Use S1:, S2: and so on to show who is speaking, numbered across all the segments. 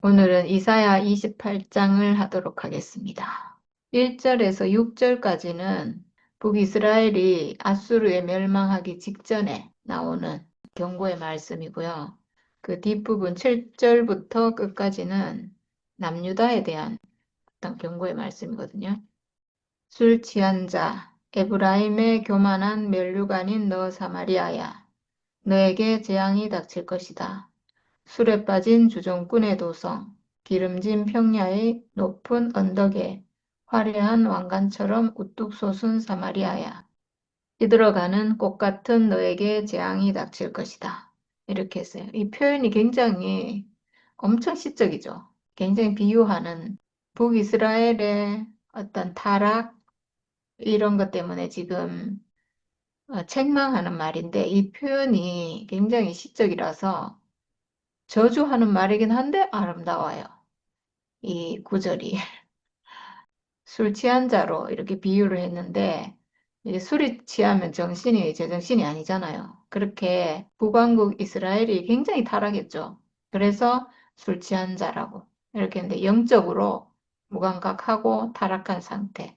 S1: 오늘은 이사야 28장을 하도록 하겠습니다. 1절에서 6절까지는 북이스라엘이 아수르에 멸망하기 직전에 나오는 경고의 말씀이고요. 그 뒷부분 7절부터 끝까지는 남유다에 대한 어떤 경고의 말씀이거든요. 술 취한 자, 에브라임의 교만한 면류관인 너 사마리아야, 너에게 재앙이 닥칠 것이다. 술에 빠진 주정꾼의 도성, 기름진 평야의 높은 언덕에 화려한 왕관처럼 우뚝 솟은 사마리아야. 시들어가는 꽃 같은 너에게 재앙이 닥칠 것이다. 이렇게 했어요. 이 표현이 굉장히 엄청 시적이죠. 굉장히 비유하는 북이스라엘의 어떤 타락 이런 것 때문에 지금 책망하는 말인데 이 표현이 굉장히 시적이라서 저주하는 말이긴 한데 아름다워요. 이 구절이. 술 취한 자로 이렇게 비유를 했는데 이제 술이 취하면 정신이 제정신이 아니잖아요. 그렇게 북왕국 이스라엘이 굉장히 타락했죠. 그래서 술 취한 자라고 이렇게 했는데 영적으로 무감각하고 타락한 상태.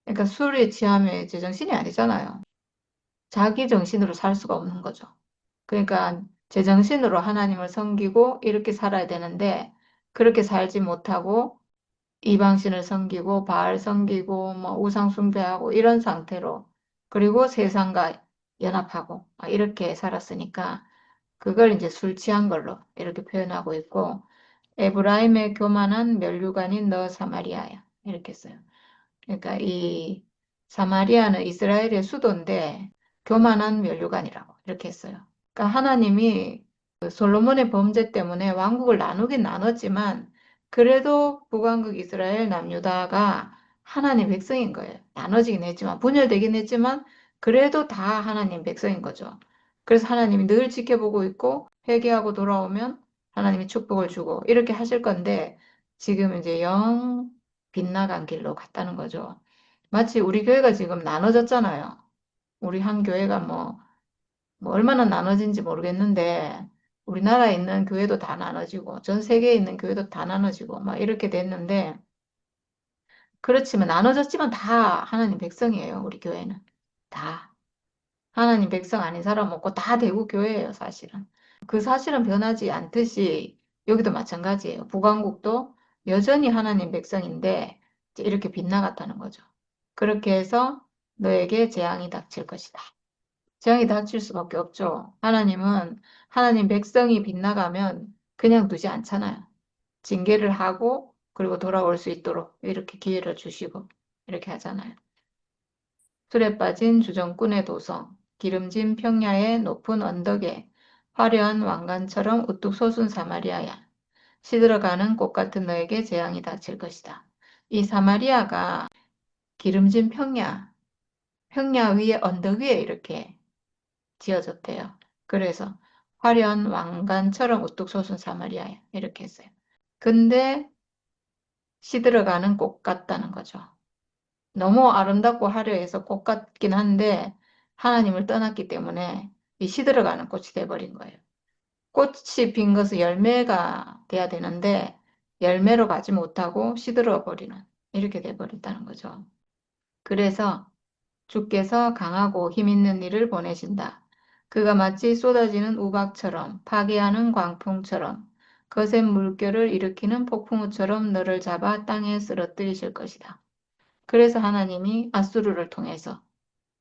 S1: 그러니까 술에 취하면 제정신이 아니잖아요. 자기 정신으로 살 수가 없는 거죠. 그러니까 제정신으로 하나님을 섬기고 이렇게 살아야 되는데 그렇게 살지 못하고 이방신을 섬기고 바알 섬기고 뭐 우상 숭배하고 이런 상태로 그리고 세상과 연합하고 이렇게 살았으니까 그걸 이제 술 취한 걸로 이렇게 표현하고 있고 에브라임의 교만한 면류관인 너 사마리아야 이렇게 써요. 그러니까 이 사마리아는 이스라엘의 수도인데 교만한 면류관이라고 이렇게 했어요. 그러니까 하나님이 그 솔로몬의 범죄 때문에 왕국을 나누긴 나눴지만 그래도 북왕국 이스라엘 남유다가 하나님 백성인 거예요. 나눠지긴 했지만 분열되긴 했지만 그래도 다 하나님 백성인 거죠. 그래서 하나님이 늘 지켜보고 있고 회개하고 돌아오면 하나님이 축복을 주고 이렇게 하실 건데 지금 이제 영 빗나간 길로 갔다는 거죠. 마치 우리 교회가 지금 나눠졌잖아요. 우리 한 교회가 뭐 얼마나 나눠진지 모르겠는데 우리나라에 있는 교회도 다 나눠지고 전 세계에 있는 교회도 다 나눠지고 막 이렇게 됐는데 그렇지만 나눠졌지만 다 하나님 백성이에요. 우리 교회는 다 하나님 백성 아닌 사람 없고 다 대구 교회예요. 사실은 그 사실은 변하지 않듯이 여기도 마찬가지예요. 북왕국도 여전히 하나님 백성인데 이제 이렇게 빗나갔다는 거죠. 그렇게 해서 너에게 재앙이 닥칠 것이다. 재앙이 닥칠 수밖에 없죠. 하나님은 하나님 백성이 빗나가면 그냥 두지 않잖아요. 징계를 하고 그리고 돌아올 수 있도록 이렇게 기회를 주시고 이렇게 하잖아요. 술에 빠진 주정꾼의 도성, 기름진 평야의 높은 언덕에 화려한 왕관처럼 우뚝 솟은 사마리아야. 시들어가는 꽃 같은 너에게 재앙이 닥칠 것이다. 이 사마리아가 기름진 평야 위에 언덕 위에 이렇게 지어졌대요. 그래서 화려한 왕관처럼 우뚝 솟은 사마리아야 이렇게 했어요. 근데 시들어가는 꽃 같다는 거죠. 너무 아름답고 화려해서 꽃 같긴 한데 하나님을 떠났기 때문에 이 시들어가는 꽃이 돼버린 거예요. 꽃이 핀 것은 열매가 돼야 되는데 열매로 가지 못하고 시들어 버리는 이렇게 돼버렸다는 거죠. 그래서 주께서 강하고 힘 있는 이를 보내신다. 그가 마치 쏟아지는 우박처럼 파괴하는 광풍처럼 거센 물결을 일으키는 폭풍우처럼 너를 잡아 땅에 쓰러뜨리실 것이다. 그래서 하나님이 아수르를 통해서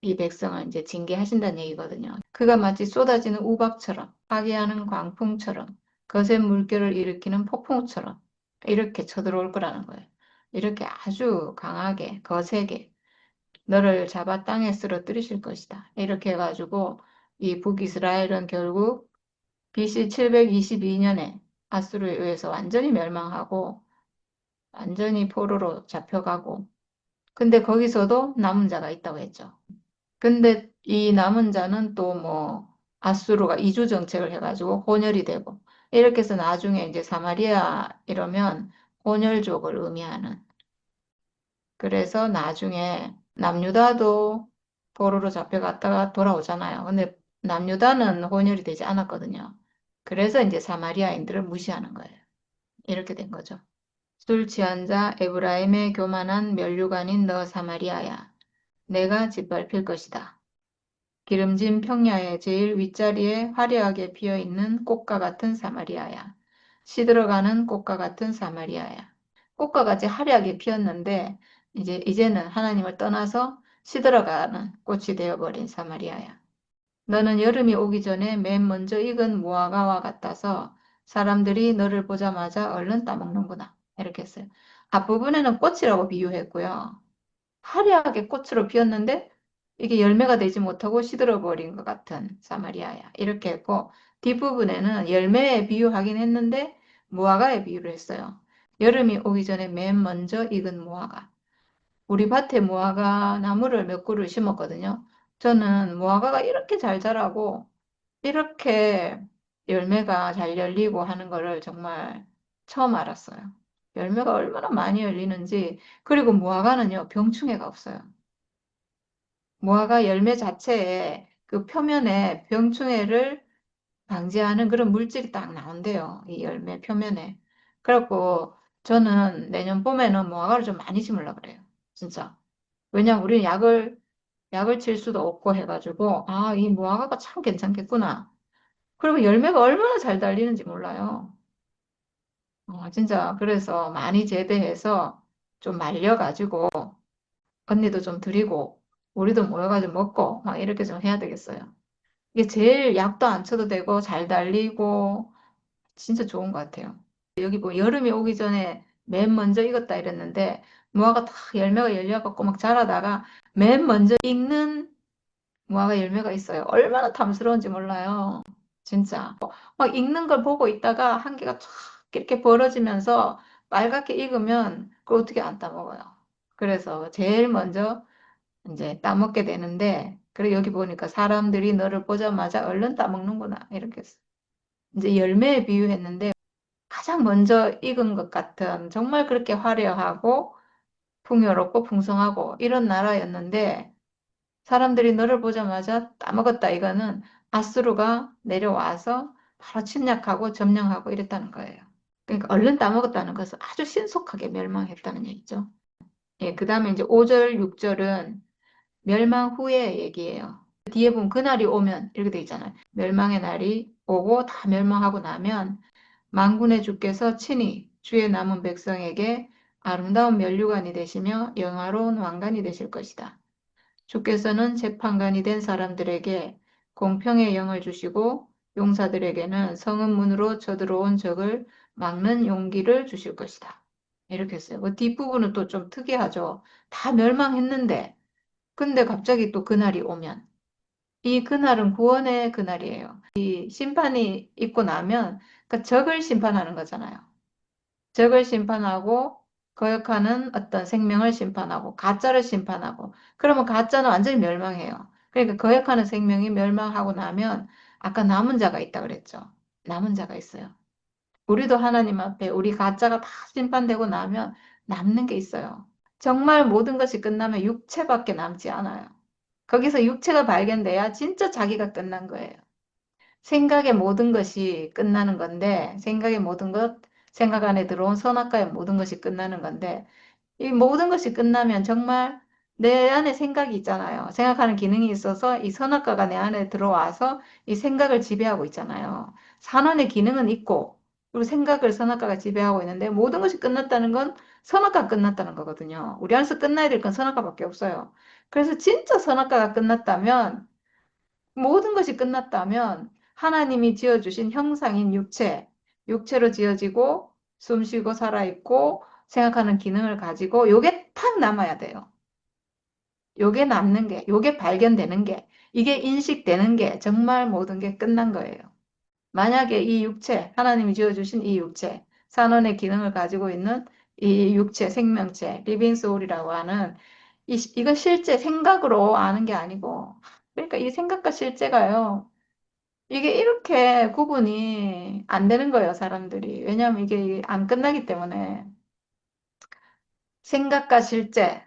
S1: 이 백성을 이제 징계하신다는 얘기거든요. 그가 마치 쏟아지는 우박처럼 파괴하는 광풍처럼 거센 물결을 일으키는 폭풍우처럼 이렇게 쳐들어올 거라는 거예요. 이렇게 아주 강하게 거세게 너를 잡아 땅에 쓰러뜨리실 것이다. 이렇게 해가지고 이 북이스라엘은 결국 BC 722년에 아수르에 의해서 완전히 멸망하고 완전히 포로로 잡혀가고 근데 거기서도 남은 자가 있다고 했죠. 근데 이 남은 자는 또 뭐 아수르가 이주 정책을 해가지고 혼혈이 되고 이렇게 해서 나중에 이제 사마리아 이러면 혼혈족을 의미하는 그래서 나중에 남유다도 포로로 잡혀갔다가 돌아오잖아요. 근데 남유다는 혼혈이 되지 않았거든요. 그래서 이제 사마리아인들을 무시하는 거예요. 이렇게 된 거죠. 술 취한 자 에브라임의 교만한 면류관인 너 사마리아야. 내가 짓밟힐 것이다. 기름진 평야의 제일 윗자리에 화려하게 피어있는 꽃과 같은 사마리아야. 시들어가는 꽃과 같은 사마리아야. 꽃과 같이 화려하게 피었는데 이제는 하나님을 떠나서 시들어가는 꽃이 되어버린 사마리아야. 너는 여름이 오기 전에 맨 먼저 익은 무화과와 같아서 사람들이 너를 보자마자 얼른 따먹는구나. 이렇게 했어요. 앞부분에는 꽃이라고 비유했고요. 화려하게 꽃으로 피었는데 이게 열매가 되지 못하고 시들어버린 것 같은 사마리아야. 이렇게 했고 뒷부분에는 열매에 비유하긴 했는데 무화과에 비유를 했어요. 여름이 오기 전에 맨 먼저 익은 무화과. 우리 밭에 무화과 나무를 몇 그루 심었거든요. 저는 무화과가 이렇게 잘 자라고 이렇게 열매가 잘 열리고 하는 거를 정말 처음 알았어요. 열매가 얼마나 많이 열리는지, 그리고 무화과는요, 병충해가 없어요. 무화과 열매 자체에 그 표면에 병충해를 방지하는 그런 물질이 딱 나온대요. 이 열매 표면에. 그래갖고 저는 내년 봄에는 무화과를 좀 많이 심으려고 그래요. 진짜. 왜냐면 우리는 약을 칠 수도 없고 해가지고, 아, 이 무화과가 참 괜찮겠구나. 그리고 열매가 얼마나 잘 달리는지 몰라요. 진짜 그래서 많이 재배해서 좀 말려가지고 언니도 좀 드리고 우리도 모여가지고 먹고 막 이렇게 좀 해야 되겠어요. 이게 제일 약도 안 쳐도 되고 잘 달리고 진짜 좋은 것 같아요. 여기 뭐 여름이 오기 전에 맨 먼저 익었다 이랬는데 무화과 다 열매가 열려갖고 막 자라다가 맨 먼저 익는 무화과 열매가 있어요. 얼마나 탐스러운지 몰라요. 진짜. 막 익는 걸 보고 있다가 한 개가 쫙 이렇게 벌어지면서 빨갛게 익으면 그걸 어떻게 안 따먹어요. 그래서 제일 먼저 이제 따먹게 되는데, 그래 여기 보니까 사람들이 너를 보자마자 얼른 따먹는구나. 이렇게 했어. 이제 열매에 비유했는데 가장 먼저 익은 것 같은 정말 그렇게 화려하고 풍요롭고 풍성하고 이런 나라였는데 사람들이 너를 보자마자 따먹었다. 이거는 아수르가 내려와서 바로 침략하고 점령하고 이랬다는 거예요. 그러니까 얼른 따먹었다는 것은 아주 신속하게 멸망했다는 얘기죠. 예, 그 다음에 이제 5절, 6절은 멸망 후의 얘기예요. 뒤에 보면 그날이 오면 이렇게 돼 있잖아요. 멸망의 날이 오고 다 멸망하고 나면 만군의 주께서 친히 주의 남은 백성에게 아름다운 면류관이 되시며 영화로운 왕관이 되실 것이다. 주께서는 재판관이 된 사람들에게 공평의 영을 주시고 용사들에게는 성읍 문으로 쳐들어온 적을 막는 용기를 주실 것이다. 이렇게 했어요. 그 뒷부분은 또 좀 특이하죠. 다 멸망했는데 근데 갑자기 또 그날이 오면 이 그날은 구원의 그날이에요. 이 심판이 있고 나면 그 적을 심판하는 거잖아요. 적을 심판하고 거역하는 어떤 생명을 심판하고 가짜를 심판하고 그러면 가짜는 완전히 멸망해요. 그러니까 거역하는 생명이 멸망하고 나면 아까 남은 자가 있다 그랬죠. 남은 자가 있어요. 우리도 하나님 앞에 우리 가짜가 다 심판되고 나면 남는 게 있어요. 정말 모든 것이 끝나면 육체밖에 남지 않아요. 거기서 육체가 발견돼야 진짜 자기가 끝난 거예요. 생각의 모든 것이 끝나는 건데, 생각의 모든 것, 생각 안에 들어온 선악과의 모든 것이 끝나는 건데, 이 모든 것이 끝나면 정말 내 안에 생각이 있잖아요. 생각하는 기능이 있어서 이 선악과가 내 안에 들어와서 이 생각을 지배하고 있잖아요. 산원의 기능은 있고, 그리고 생각을 선악과가 지배하고 있는데, 모든 것이 끝났다는 건 선악과가 끝났다는 거거든요. 우리 안에서 끝나야 될 건 선악과밖에 없어요. 그래서 진짜 선악과가 끝났다면, 모든 것이 끝났다면 하나님이 지어주신 형상인 육체로 지어지고 숨쉬고 살아있고 생각하는 기능을 가지고 요게 탁 남아야 돼요. 요게 남는 게, 요게 발견되는 게, 이게 인식되는 게 정말 모든 게 끝난 거예요. 만약에 이 육체, 하나님이 지어주신 이 육체, 산원의 기능을 가지고 있는 이 육체, 생명체, 리빙 소울이라고 하는 이건 실제 생각으로 아는 게 아니고, 그러니까 이 생각과 실제가요. 이게 이렇게 구분이 안 되는 거예요, 사람들이. 왜냐하면 이게 안 끝나기 때문에. 생각과 실제.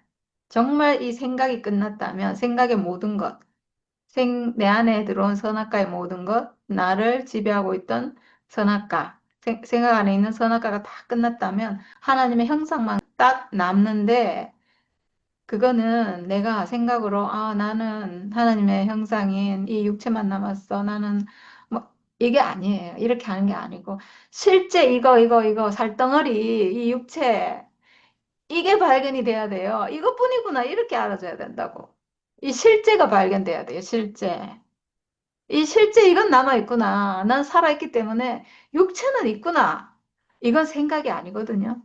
S1: 정말 이 생각이 끝났다면 생각의 모든 것, 내 안에 들어온 선악과의 모든 것, 나를 지배하고 있던 선악과, 생각 안에 있는 선악과가 다 끝났다면 하나님의 형상만 딱 남는데 그거는 내가 생각으로 나는 하나님의 형상인 이 육체만 남았어. 나는 뭐 이게 아니에요. 이렇게 하는 게 아니고 실제 이거 살덩어리 이 육체 이게 발견이 돼야 돼요. 이것뿐이구나 이렇게 알아줘야 된다고. 이 실제가 발견돼야 돼요. 실제. 이 실제 이건 남아있구나. 난 살아있기 때문에 육체는 있구나. 이건 생각이 아니거든요.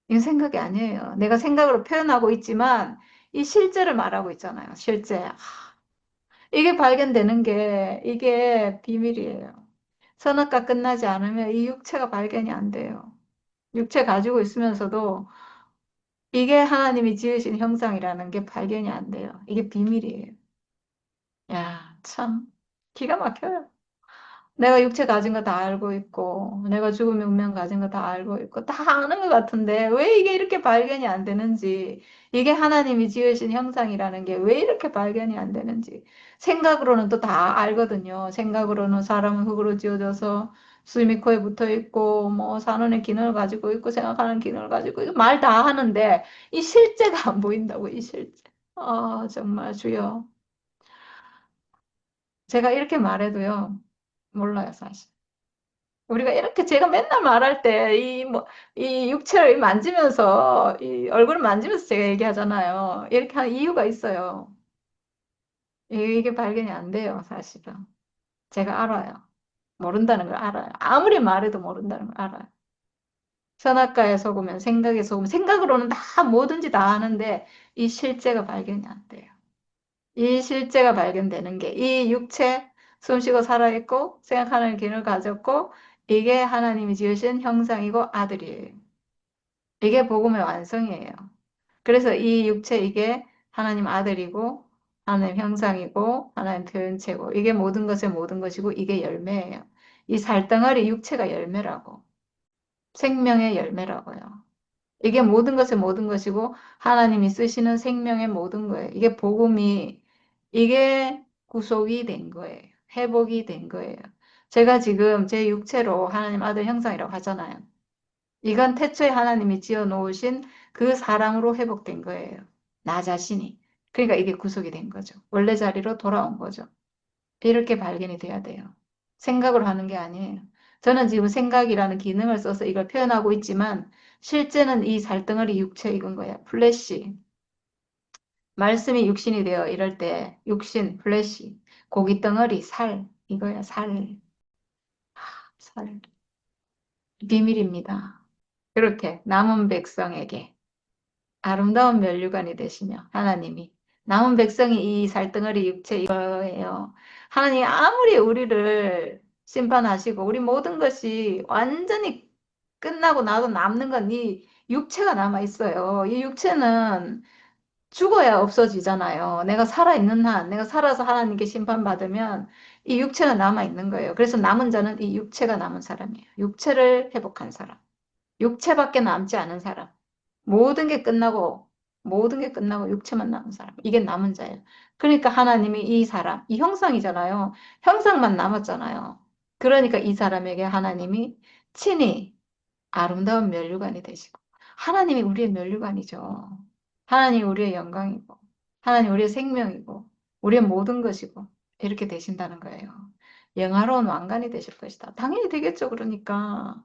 S1: 이건 생각이 아니에요. 내가 생각으로 표현하고 있지만 이 실제를 말하고 있잖아요. 실제. 이게 발견되는 게 이게 비밀이에요. 선악과 끝나지 않으면 이 육체가 발견이 안 돼요. 육체 가지고 있으면서도 이게 하나님이 지으신 형상이라는 게 발견이 안 돼요. 이게 비밀이에요. 야, 참 기가 막혀요. 내가 육체 가진 거 다 알고 있고, 내가 죽으면 운명 가진 거 다 알고 있고, 다 아는 것 같은데, 왜 이게 이렇게 발견이 안 되는지, 이게 하나님이 지으신 형상이라는 게 왜 이렇게 발견이 안 되는지, 생각으로는 또 다 알거든요. 생각으로는 사람은 흙으로 지어져서 숨이 코에 붙어 있고, 뭐, 사는 기능을 가지고 있고, 생각하는 기능을 가지고 있고, 말 다 하는데, 이 실제가 안 보인다고, 이 실제. 정말 주여. 제가 이렇게 말해도요, 몰라요, 사실. 우리가 이렇게 제가 맨날 말할 때 이 육체를 만지면서 이 얼굴을 만지면서 제가 얘기하잖아요. 이렇게 하는 이유가 있어요. 이게 발견이 안 돼요, 사실은. 제가 알아요. 모른다는 걸 알아요. 아무리 말해도 모른다는 걸 알아요. 선악과에 속으면 생각에 속으면 생각으로는 다 뭐든지 다 아는데 이 실제가 발견이 안 돼요. 이 실제가 발견되는 게 이 육체 숨쉬고 살아있고 생각하는 기능을 가졌고 이게 하나님이 지으신 형상이고 아들이에요. 이게 복음의 완성이에요. 그래서 이 육체 이게 하나님 아들이고 하나님 형상이고 하나님 표현체고 이게 모든 것의 모든 것이고 이게 열매예요. 이 살덩어리 육체가 열매라고. 생명의 열매라고요. 이게 모든 것의 모든 것이고 하나님이 쓰시는 생명의 모든 거예요. 이게 복음이 이게 구속이 된 거예요. 회복이 된 거예요. 제가 지금 제 육체로 하나님 아들 형상이라고 하잖아요. 이건 태초에 하나님이 지어 놓으신 그 사랑으로 회복된 거예요. 나 자신이. 그러니까 이게 구속이 된 거죠. 원래 자리로 돌아온 거죠. 이렇게 발견이 돼야 돼요. 생각으로 하는 게 아니에요. 저는 지금 생각이라는 기능을 써서 이걸 표현하고 있지만 실제는 이 살덩어리 육체 이건 거야. 플래시. 말씀이 육신이 되어 이럴 때 육신, 플래시. 고기 덩어리, 살. 이거야, 살. 살. 비밀입니다. 그렇게 남은 백성에게 아름다운 면류관이 되시며 하나님이 남은 백성이 이 살덩어리 육체 이거예요. 하나님이 아무리 우리를 심판하시고 우리 모든 것이 완전히 끝나고 나도 남는 건 이 육체가 남아 있어요. 이 육체는 죽어야 없어지잖아요. 내가 살아있는 한, 내가 살아서 하나님께 심판받으면 이 육체는 남아 있는 거예요. 그래서 남은 자는 이 육체가 남은 사람이에요. 육체를 회복한 사람. 육체밖에 남지 않은 사람. 모든 게 끝나고, 모든 게 끝나고 육체만 남은 사람. 이게 남은 자예요. 그러니까 하나님이 이 사람, 이 형상이잖아요. 형상만 남았잖아요. 그러니까 이 사람에게 하나님이 친히 아름다운 면류관이 되시고, 하나님이 우리의 면류관이죠. 하나님이 우리의 영광이고, 하나님 우리의 생명이고, 우리의 모든 것이고, 이렇게 되신다는 거예요. 영화로운 왕관이 되실 것이다. 당연히 되겠죠. 그러니까.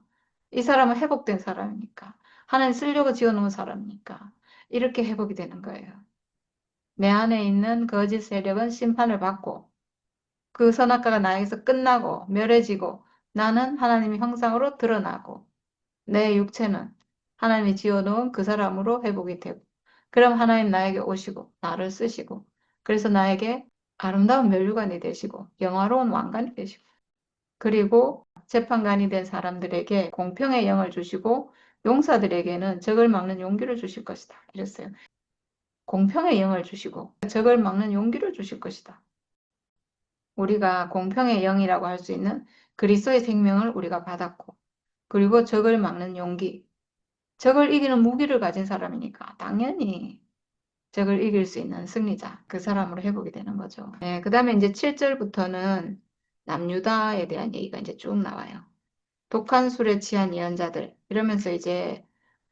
S1: 이 사람은 회복된 사람이니까. 하나님 쓰려고 지어놓은 사람이니까. 이렇게 회복이 되는 거예요. 내 안에 있는 거짓 세력은 심판을 받고, 그 선악과가 나에게서 끝나고, 멸해지고, 나는 하나님의 형상으로 드러나고, 내 육체는 하나님이 지어놓은 그 사람으로 회복이 되고, 그럼 하나님 나에게 오시고, 나를 쓰시고, 그래서 나에게 아름다운 면류관이 되시고, 영화로운 왕관이 되시고, 그리고 재판관이 된 사람들에게 공평의 영을 주시고, 용사들에게는 적을 막는 용기를 주실 것이다. 이랬어요. 공평의 영을 주시고, 적을 막는 용기를 주실 것이다. 우리가 공평의 영이라고 할 수 있는 그리스도의 생명을 우리가 받았고, 그리고 적을 막는 용기, 적을 이기는 무기를 가진 사람이니까 당연히 적을 이길 수 있는 승리자, 그 사람으로 회복이 되는 거죠. 네, 그 다음에 이제 7절부터는 남유다에 대한 얘기가 이제 쭉 나와요. 독한 술에 취한 예언자들 이러면서 이제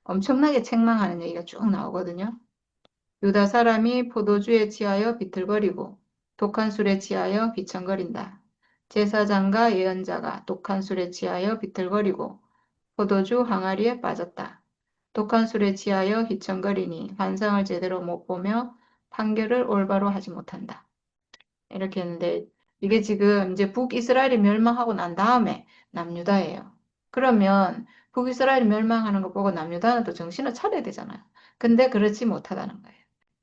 S1: 엄청나게 책망하는 얘기가 쭉 나오거든요. 유다 사람이 포도주에 취하여 비틀거리고 독한 술에 취하여 비천거린다. 제사장과 예언자가 독한 술에 취하여 비틀거리고 포도주 항아리에 빠졌다. 독한 술에 취하여 휘청거리니 환상을 제대로 못 보며 판결을 올바로 하지 못한다. 이렇게 했는데 이게 지금 이제 북이스라엘이 멸망하고 난 다음에 남유다예요. 그러면 북이스라엘이 멸망하는 거 보고 남유다는 또 정신을 차려야 되잖아요. 근데 그렇지 못하다는 거예요.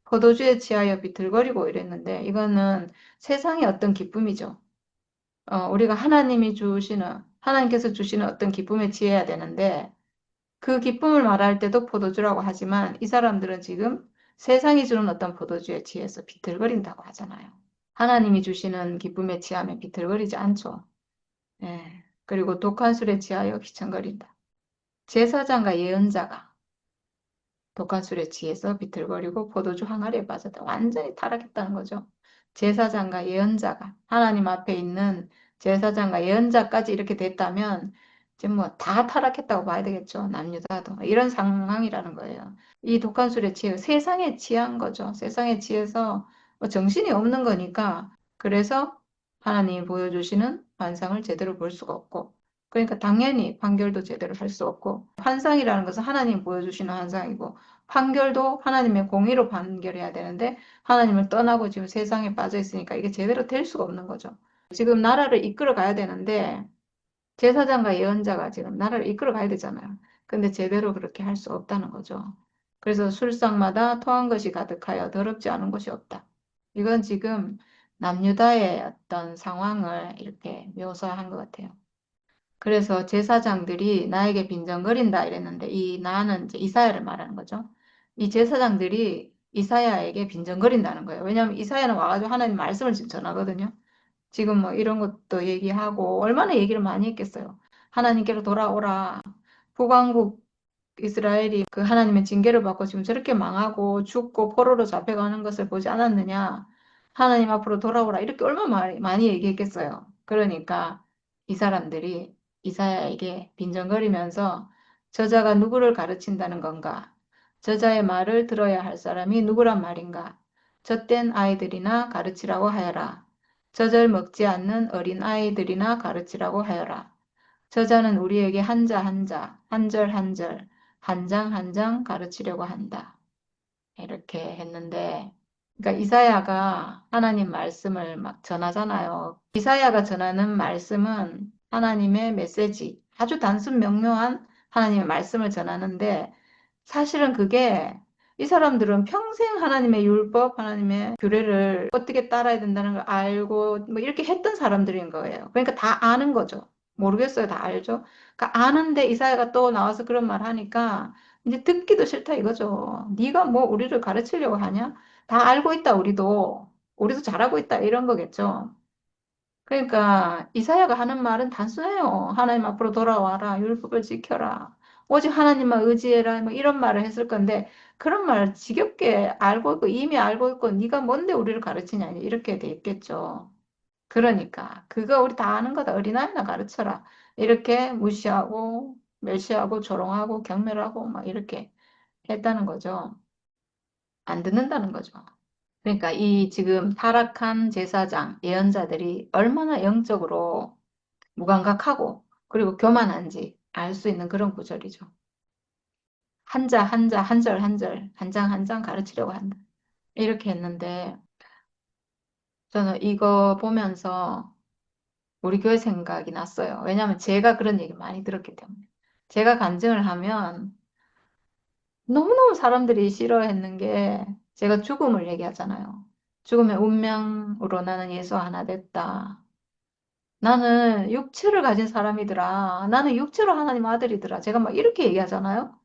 S1: 포도주에 취하여 비틀거리고 이랬는데 이거는 세상의 어떤 기쁨이죠. 우리가 하나님께서 주시는 어떤 기쁨에 취해야 되는데 그 기쁨을 말할 때도 포도주라고 하지만 이 사람들은 지금 세상이 주는 어떤 포도주에 취해서 비틀거린다고 하잖아요. 하나님이 주시는 기쁨에 취하면 비틀거리지 않죠. 예. 그리고 독한 술에 취하여 비천거린다. 제사장과 예언자가 독한 술에 취해서 비틀거리고 포도주 항아리에 빠졌다. 완전히 타락했다는 거죠. 제사장과 예언자가 하나님 앞에 있는 제사장과 예언자까지 이렇게 됐다면 이제 뭐 다 타락했다고 봐야 되겠죠. 남유다도 이런 상황이라는 거예요. 이 독한 술에 취해 세상에 취한 거죠. 세상에 취해서 뭐 정신이 없는 거니까 그래서 하나님이 보여주시는 환상을 제대로 볼 수가 없고 그러니까 당연히 판결도 제대로 할 수 없고 환상이라는 것은 하나님 보여주시는 환상이고 판결도 하나님의 공의로 판결해야 되는데 하나님을 떠나고 지금 세상에 빠져 있으니까 이게 제대로 될 수가 없는 거죠. 지금 나라를 이끌어 가야 되는데 제사장과 예언자가 지금 나라를 이끌어 가야 되잖아요. 근데 제대로 그렇게 할 수 없다는 거죠. 그래서 술상마다 토한 것이 가득하여 더럽지 않은 곳이 없다. 이건 지금 남유다의 어떤 상황을 이렇게 묘사한 것 같아요. 그래서 제사장들이 나에게 빈정거린다 이랬는데 이 나는 이제 이사야를 말하는 거죠. 이 제사장들이 이사야에게 빈정거린다는 거예요. 왜냐하면 이사야는 와가지고 하나님 말씀을 지금 전하거든요. 지금 뭐 이런 것도 얘기하고 얼마나 얘기를 많이 했겠어요. 하나님께로 돌아오라. 북왕국 이스라엘이 그 하나님의 징계를 받고 지금 저렇게 망하고 죽고 포로로 잡혀가는 것을 보지 않았느냐. 하나님 앞으로 돌아오라. 이렇게 얼마나 많이 얘기했겠어요. 그러니까 이 사람들이 이사야에게 빈정거리면서 저자가 누구를 가르친다는 건가? 저자의 말을 들어야 할 사람이 누구란 말인가? 젖된 아이들이나 가르치라고 하여라. 젖을 먹지 않는 어린 아이들이나 가르치라고 하여라. 저자는 우리에게 한자 한자, 한절 한절, 한 장 한 장 가르치려고 한다. 이렇게 했는데, 그러니까 이사야가 하나님 말씀을 막 전하잖아요. 이사야가 전하는 말씀은 하나님의 메시지, 아주 단순 명료한 하나님의 말씀을 전하는데, 사실은 그게 이 사람들은 평생 하나님의 율법, 하나님의 규례를 어떻게 따라야 된다는 걸 알고 뭐 이렇게 했던 사람들인 거예요. 그러니까 다 아는 거죠. 모르겠어요. 다 알죠. 그러니까 아는데 이사야가 또 나와서 그런 말 하니까 이제 듣기도 싫다 이거죠. 네가 뭐 우리를 가르치려고 하냐? 다 알고 있다 우리도 잘하고 있다 이런 거겠죠. 그러니까 이사야가 하는 말은 단순해요. 하나님 앞으로 돌아와라. 율법을 지켜라. 오직 하나님만 의지해라. 뭐 이런 말을 했을 건데 그런 말 지겹게 알고 있고 이미 알고 있고 네가 뭔데 우리를 가르치냐 이렇게 돼 있겠죠. 그러니까 그거 우리 다 아는 거다. 어린아이나 가르쳐라. 이렇게 무시하고 멸시하고 조롱하고 경멸하고 막 이렇게 했다는 거죠. 안 듣는다는 거죠. 그러니까 이 지금 타락한 제사장, 예언자들이 얼마나 영적으로 무감각하고 그리고 교만한지 알 수 있는 그런 구절이죠. 한자 한자 한절 한절 한 장 한 장 가르치려고 한다. 이렇게 했는데 저는 이거 보면서 우리 교회 생각이 났어요. 왜냐하면 제가 그런 얘기 많이 들었기 때문에. 제가 간증을 하면 너무너무 사람들이 싫어했는 게 제가 죽음을 얘기하잖아요. 죽음의 운명으로 나는 예수 하나 됐다. 나는 육체를 가진 사람이더라. 나는 육체로 하나님 아들이더라. 제가 막 이렇게 얘기하잖아요.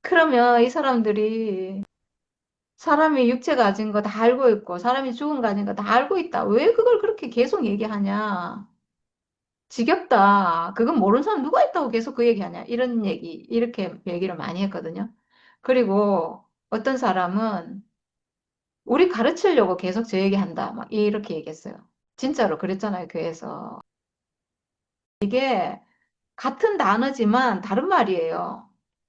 S1: 그러면 이 사람들이 사람이 육체 가진 거 다 알고 있고 사람이 죽음 가진 거 다 알고 있다. 왜 그걸 그렇게 계속 얘기하냐. 지겹다. 그건 모르는 사람 누가 있다고 계속 그 얘기하냐. 이런 얘기, 이렇게 얘기를 많이 했거든요. 그리고 어떤 사람은 우리 가르치려고 계속 저 얘기한다. 막 이렇게 얘기했어요. 진짜로 그랬잖아요, 교회에서. 이게 같은 단어지만 다른 말이에요.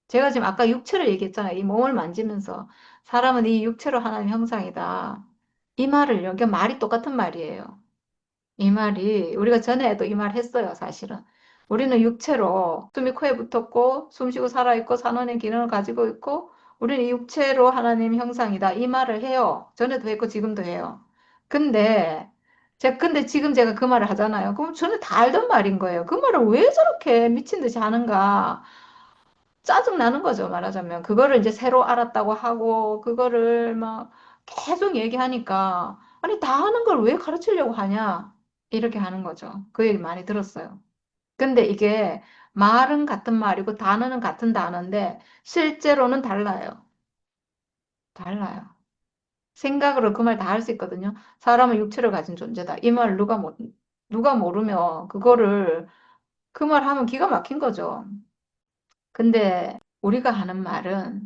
S1: 제가 지금 아까 육체를 얘기했잖아요. 이 몸을 만지면서 사람은 이 육체로 하나님 형상이다. 이 말을 여기 말이 똑같은 말이에요. 이 말이 우리가 전에도 이 말 했어요, 사실은. 우리는 육체로 숨이 코에 붙었고 숨쉬고 살아있고 산원의 기능을 가지고 있고 우리는 이 육체로 하나님 형상이다. 이 말을 해요. 전에도 했고 지금도 해요. 근데 근데 지금 제가 그 말을 하잖아요. 그럼 저는 다 알던 말인 거예요. 그 말을 왜 저렇게 미친 듯이 하는가? 짜증 나는 거죠, 말하자면. 그거를 이제 새로 알았다고 하고 그거를 막 계속 얘기하니까 아니 다 하는 걸 왜 가르치려고 하냐? 이렇게 하는 거죠. 그 얘기 많이 들었어요. 근데 이게 말은 같은 말이고 단어는 같은 단어인데 실제로는 달라요. 달라요. 생각으로 그 말 다 할 수 있거든요. 사람은 육체를 가진 존재다. 이 말 누가 모르면 그거를 그 말 하면 기가 막힌 거죠. 근데 우리가 하는 말은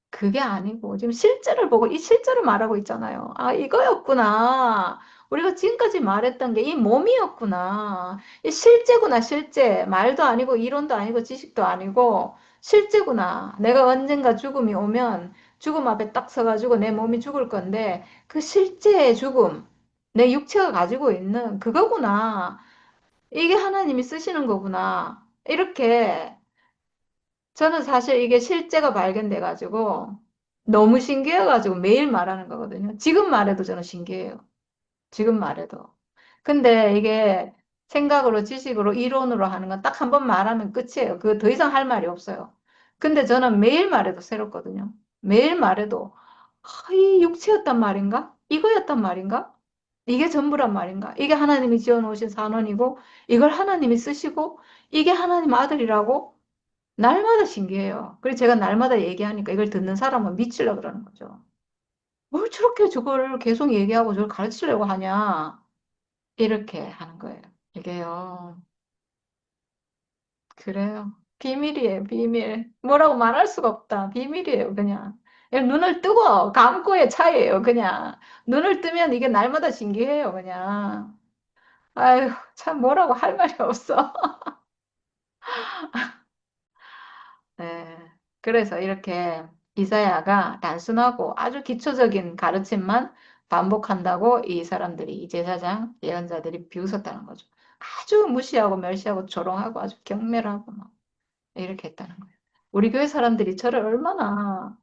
S1: 그게 아니고 지금 실제를 보고 이 실제를 말하고 있잖아요. 아, 이거였구나. 우리가 지금까지 말했던 게 이 몸이었구나. 이 실제구나, 실제. 말도 아니고 이론도 아니고 지식도 아니고 실제구나. 내가 언젠가 죽음이 오면 죽음 앞에 딱 서가지고 내 몸이 죽을 건데 그 실제의 죽음, 내 육체가 가지고 있는 그거구나. 이게 하나님이 쓰시는 거구나. 이렇게 저는 사실 이게 실제가 발견돼가지고 너무 신기해가지고 매일 말하는 거거든요. 지금 말해도 저는 신기해요. 지금 말해도. 근데 이게 생각으로, 지식으로, 이론으로 하는 건 딱 한 번 말하면 끝이에요. 그 더 이상 할 말이 없어요. 근데 저는 매일 말해도 새롭거든요. 매일 말해도 이 육체였단 말인가? 이거였단 말인가? 이게 전부란 말인가? 이게 하나님이 지어놓으신 산원이고 이걸 하나님이 쓰시고 이게 하나님 아들이라고? 날마다 신기해요. 그래서 제가 날마다 얘기하니까 이걸 듣는 사람은 미치려고 그러는 거죠. 뭘 저렇게 저걸 계속 얘기하고 저걸 가르치려고 하냐. 이렇게 하는 거예요. 이게요. 그래요. 비밀이에요, 비밀. 뭐라고 말할 수가 없다. 비밀이에요, 그냥. 그냥 눈을 뜨고 감고의 차이예요, 그냥. 눈을 뜨면 이게 날마다 신기해요, 그냥. 아유, 참 뭐라고 할 말이 없어. 네. 그래서 이렇게 이사야가 단순하고 아주 기초적인 가르침만 반복한다고 이 사람들이, 이 제사장, 예언자들이 비웃었다는 거죠. 아주 무시하고 멸시하고 조롱하고 아주 경멸하고 막 이렇게 했다는 거예요. 우리 교회 사람들이 저를 얼마나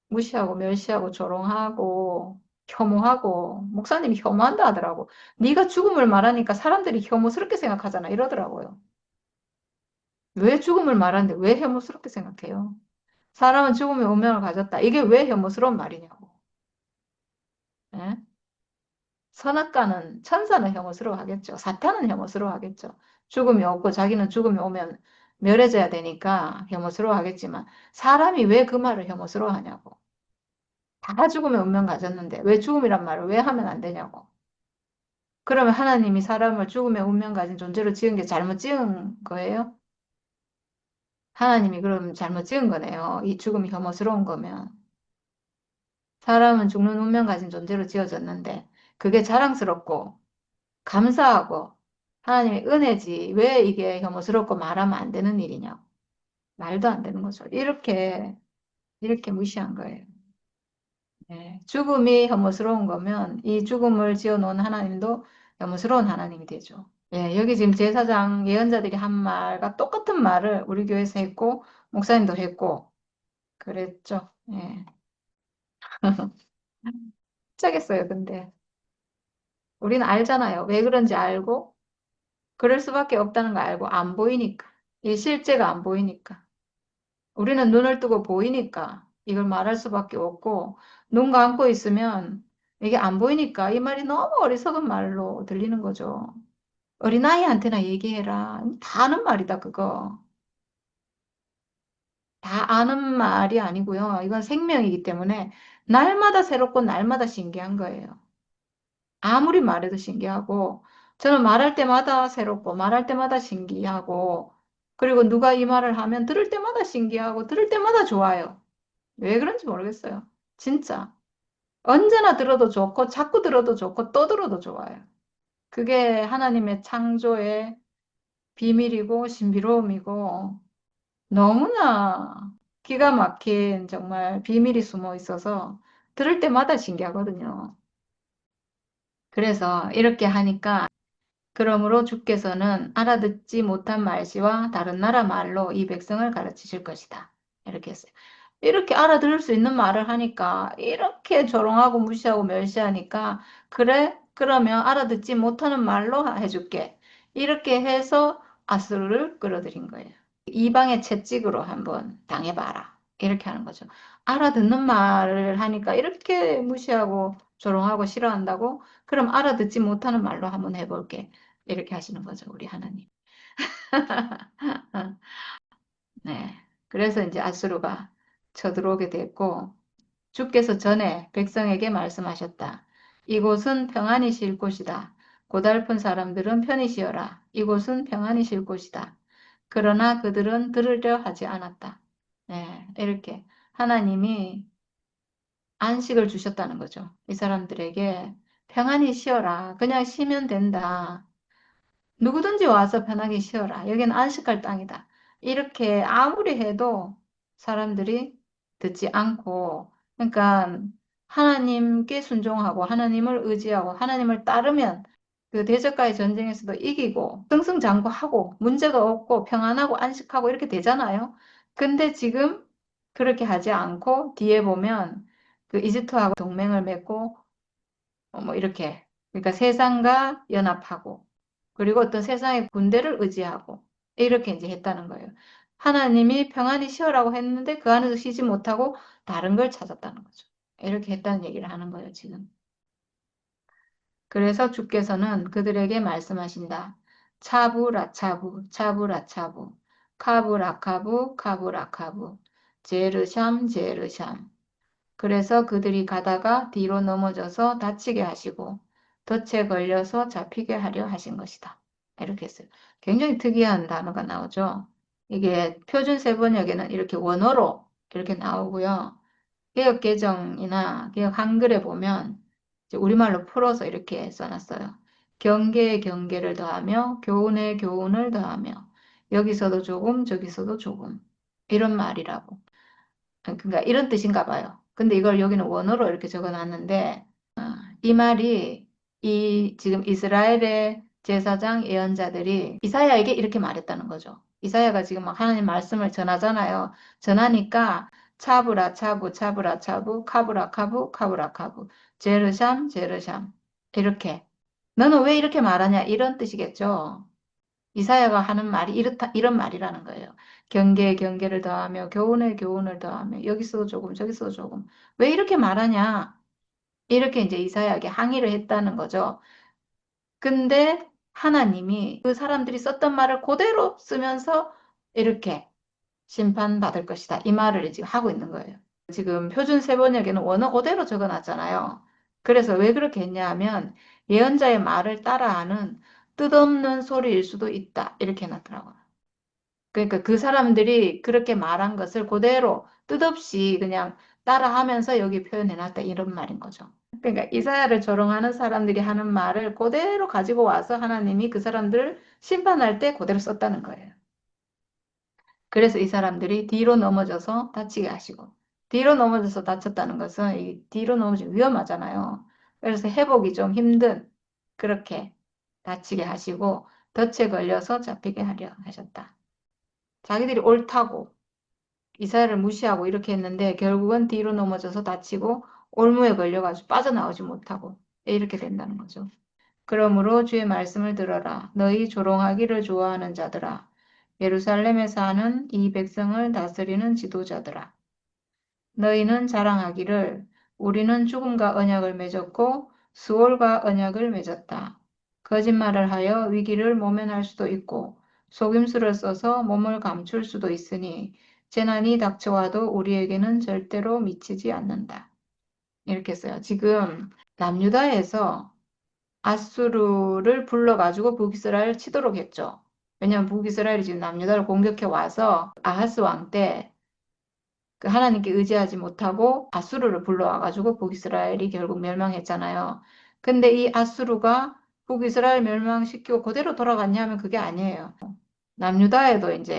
S1: 무시하고 멸시하고 조롱하고 혐오하고 목사님이 혐오한다 하더라고. 네가 죽음을 말하니까 사람들이 혐오스럽게 생각하잖아 이러더라고요. 왜 죽음을 말하는데 왜 혐오스럽게 생각해요? 사람은 죽음의 운명을 가졌다. 이게 왜 혐오스러운 말이냐고. 예? 선악과는 천사는 혐오스러워 하겠죠. 사탄은 혐오스러워 하겠죠. 죽음이 오고 자기는 죽음이 오면 멸해져야 되니까 혐오스러워 하겠지만 사람이 왜 그 말을 혐오스러워 하냐고. 다 죽음의 운명 가졌는데 왜 죽음이란 말을 왜 하면 안 되냐고. 그러면 하나님이 사람을 죽음의 운명 가진 존재로 지은 게 잘못 지은 거예요? 하나님이 그럼 잘못 지은 거네요. 이 죽음이 혐오스러운 거면. 사람은 죽는 운명 가진 존재로 지어졌는데 그게 자랑스럽고 감사하고 하나님의 은혜지 왜 이게 혐오스럽고 말하면 안 되는 일이냐고. 말도 안 되는 거죠. 이렇게 무시한 거예요. 네. 죽음이 혐오스러운 거면 이 죽음을 지어놓은 하나님도 혐오스러운 하나님이 되죠. 예, 여기 지금 제사장 예언자들이 한 말과 똑같은 말을 우리 교회에서 했고 목사님도 했고 그랬죠. 예. 짜겠어요, 근데. 우리는 알잖아요. 왜 그런지 알고 그럴 수밖에 없다는 거 알고 안 보이니까. 이 실제가 안 보이니까. 우리는 눈을 뜨고 보이니까 이걸 말할 수밖에 없고 눈 감고 있으면 이게 안 보이니까 이 말이 너무 어리석은 말로 들리는 거죠. 어린아이한테나 얘기해라. 다 아는 말이다, 그거. 다 아는 말이 아니고요. 이건 생명이기 때문에 날마다 새롭고 날마다 신기한 거예요. 아무리 말해도 신기하고, 저는 말할 때마다 새롭고, 말할 때마다 신기하고, 그리고 누가 이 말을 하면 들을 때마다 신기하고, 들을 때마다 좋아요. 왜 그런지 모르겠어요. 진짜. 언제나 들어도 좋고, 자꾸 들어도 좋고, 또 들어도 좋아요. 그게 하나님의 창조의 비밀이고 신비로움이고 너무나 기가 막힌 정말 비밀이 숨어 있어서 들을 때마다 신기하거든요. 그래서 이렇게 하니까 그러므로 주께서는 알아듣지 못한 말씨와 다른 나라 말로 이 백성을 가르치실 것이다. 이렇게 했어요. 이렇게 알아들을 수 있는 말을 하니까 이렇게 조롱하고 무시하고 멸시하니까 그래? 그러면 알아듣지 못하는 말로 해줄게. 이렇게 해서 아수르를 끌어들인 거예요. 이방의 채찍으로 한번 당해봐라. 이렇게 하는 거죠. 알아듣는 말을 하니까 이렇게 무시하고 조롱하고 싫어한다고? 그럼 알아듣지 못하는 말로 한번 해볼게. 이렇게 하시는 거죠, 우리 하나님. 네. 그래서 이제 아수르가 쳐들어오게 됐고, 주께서 전에 백성에게 말씀하셨다. 이곳은 평안히 쉴 곳이다. 고달픈 사람들은 편히 쉬어라. 이곳은 평안히 쉴 곳이다. 그러나 그들은 들으려 하지 않았다. 네, 이렇게 하나님이 안식을 주셨다는 거죠. 이 사람들에게 평안히 쉬어라. 그냥 쉬면 된다. 누구든지 와서 편하게 쉬어라. 여기는 안식할 땅이다. 이렇게 아무리 해도 사람들이 듣지 않고, 그러니까 하나님께 순종하고 하나님을 의지하고 하나님을 따르면 그 대적과의 전쟁에서도 이기고 승승장구하고 문제가 없고 평안하고 안식하고 이렇게 되잖아요. 근데 지금 그렇게 하지 않고 뒤에 보면 그 이집트하고 동맹을 맺고 뭐 이렇게 그러니까 세상과 연합하고 그리고 어떤 세상의 군대를 의지하고 이렇게 이제 했다는 거예요. 하나님이 평안히 쉬어라고 했는데 그 안에서 쉬지 못하고 다른 걸 찾았다는 거죠. 이렇게 했다는 얘기를 하는 거예요, 지금. 그래서 주께서는 그들에게 말씀하신다. 차부라차부, 차부라차부, 카부라카부, 카부라카부, 제르샴, 제르샴. 그래서 그들이 가다가 뒤로 넘어져서 다치게 하시고 덫에 걸려서 잡히게 하려 하신 것이다. 이렇게 했어요. 굉장히 특이한 단어가 나오죠. 이게 표준 세번역에는 이렇게 원어로 이렇게 나오고요. 개역 개정이나 개역 한글에 보면 이제 우리말로 풀어서 이렇게 써놨어요. 경계에 경계를 더하며 교훈에 교훈을 더하며 여기서도 조금 저기서도 조금 이런 말이라고. 그러니까 이런 뜻인가 봐요. 근데 이걸 여기는 원어로 이렇게 적어놨는데 이 말이 이 지금 이스라엘의 제사장 예언자들이 이사야에게 이렇게 말했다는 거죠. 이사야가 지금 막 하나님 말씀을 전하잖아요. 전하니까 차브라 차부 차브라 차부 카브라 카부 카브라 카부 제르샴 제르샴 이렇게 너는 왜 이렇게 말하냐 이런 뜻이겠죠. 이사야가 하는 말이 이런 말이라는 거예요. 경계에 경계를 더하며 교훈에 교훈을 더하며 여기서도 조금 저기서도 조금 왜 이렇게 말하냐 이렇게 이제 이사야에게 항의를 했다는 거죠. 근데 하나님이 그 사람들이 썼던 말을 그대로 쓰면서 이렇게 심판받을 것이다. 이 말을 지금 하고 있는 거예요. 지금 표준 세번역에는 원어 그대로 적어놨잖아요. 그래서 왜 그렇게 했냐 하면 예언자의 말을 따라하는 뜻없는 소리일 수도 있다. 이렇게 해놨더라고요. 그러니까 그 사람들이 그렇게 말한 것을 그대로 뜻없이 그냥 따라하면서 여기 표현해놨다. 이런 말인 거죠. 그러니까 이사야를 조롱하는 사람들이 하는 말을 그대로 가지고 와서 하나님이 그 사람들을 심판할 때 그대로 썼다는 거예요. 그래서 이 사람들이 뒤로 넘어져서 다치게 하시고 뒤로 넘어져서 다쳤다는 것은 이 뒤로 넘어지면 위험하잖아요. 그래서 회복이 좀 힘든 그렇게 다치게 하시고 덫에 걸려서 잡히게 하려 하셨다. 자기들이 옳다고 이사야를 무시하고 이렇게 했는데 결국은 뒤로 넘어져서 다치고 올무에 걸려가지고 빠져나오지 못하고 이렇게 된다는 거죠. 그러므로 주의 말씀을 들어라. 너희 조롱하기를 좋아하는 자들아. 예루살렘에 사는 이 백성을 다스리는 지도자들아. 너희는 자랑하기를 우리는 죽음과 언약을 맺었고 수월과 언약을 맺었다. 거짓말을 하여 위기를 모면할 수도 있고 속임수를 써서 몸을 감출 수도 있으니 재난이 닥쳐와도 우리에게는 절대로 미치지 않는다. 이렇게 써요. 지금 남유다에서 아수르를 불러가지고 북이스라엘을 치도록 했죠. 왜냐하면 북이스라엘이 지금 남유다를 공격해 와서 아하스 왕 때 그 하나님께 의지하지 못하고 아수르를 불러와가지고 북이스라엘이 결국 멸망했잖아요. 근데 이 아수르가 북이스라엘 멸망시키고 그대로 돌아갔냐 하면 그게 아니에요. 남유다에도 이제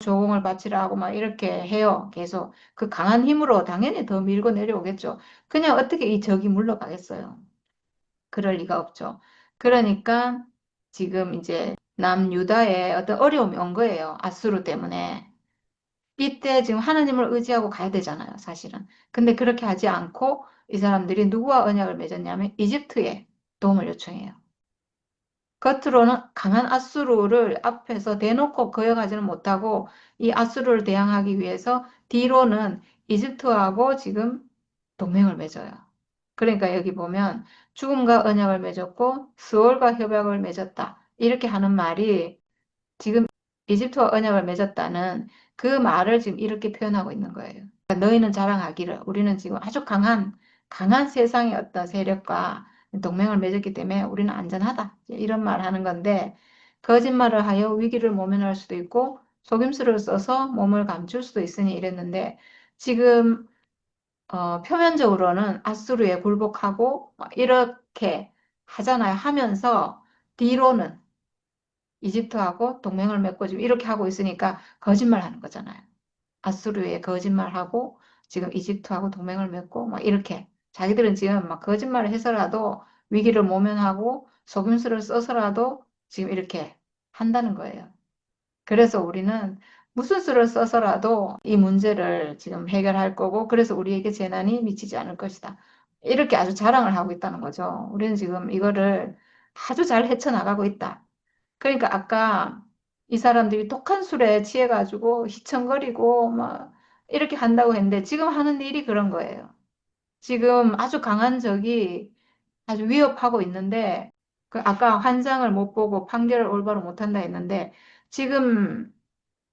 S1: 조공을 바치라 하고 막 이렇게 해요. 계속 그 강한 힘으로 당연히 더 밀고 내려오겠죠. 그냥 어떻게 이 적이 물러가겠어요. 그럴 리가 없죠. 그러니까 지금 이제 남유다에 어떤 어려움이 온 거예요. 아수르 때문에. 이때 지금 하나님을 의지하고 가야 되잖아요, 사실은. 근데 그렇게 하지 않고 이 사람들이 누구와 언약을 맺었냐면 이집트에 도움을 요청해요. 겉으로는 강한 아수르를 앞에서 대놓고 거역하지는 못하고 이 아수르를 대항하기 위해서 뒤로는 이집트하고 지금 동맹을 맺어요. 그러니까 여기 보면 죽음과 언약을 맺었고 스월과 협약을 맺었다. 이렇게 하는 말이 지금 이집트와 언약을 맺었다는 그 말을 지금 이렇게 표현하고 있는 거예요. 그러니까 너희는 자랑하기를 우리는 지금 아주 강한 세상의 어떤 세력과 동맹을 맺었기 때문에 우리는 안전하다. 이런 말 하는 건데 거짓말을 하여 위기를 모면할 수도 있고 속임수를 써서 몸을 감출 수도 있으니 이랬는데 지금 표면적으로는 아수르에 굴복하고 이렇게 하잖아요. 하면서 뒤로는 이집트하고 동맹을 맺고 지금 이렇게 하고 있으니까 거짓말 하는 거잖아요. 아수르에 거짓말하고 지금 이집트하고 동맹을 맺고 막 이렇게 자기들은 지금 막 거짓말을 해서라도 위기를 모면하고 속임수를 써서라도 지금 이렇게 한다는 거예요. 그래서 우리는 무슨 수를 써서라도 이 문제를 지금 해결할 거고 그래서 우리에게 재난이 미치지 않을 것이다. 이렇게 아주 자랑을 하고 있다는 거죠. 우리는 지금 이거를 아주 잘 헤쳐나가고 있다. 그러니까 아까 이 사람들이 독한 술에 취해가지고 휘청거리고 막 이렇게 한다고 했는데 지금 하는 일이 그런 거예요. 지금 아주 강한 적이 아주 위협하고 있는데 그 아까 환상을 못 보고 판결을 올바로 못 한다 했는데 지금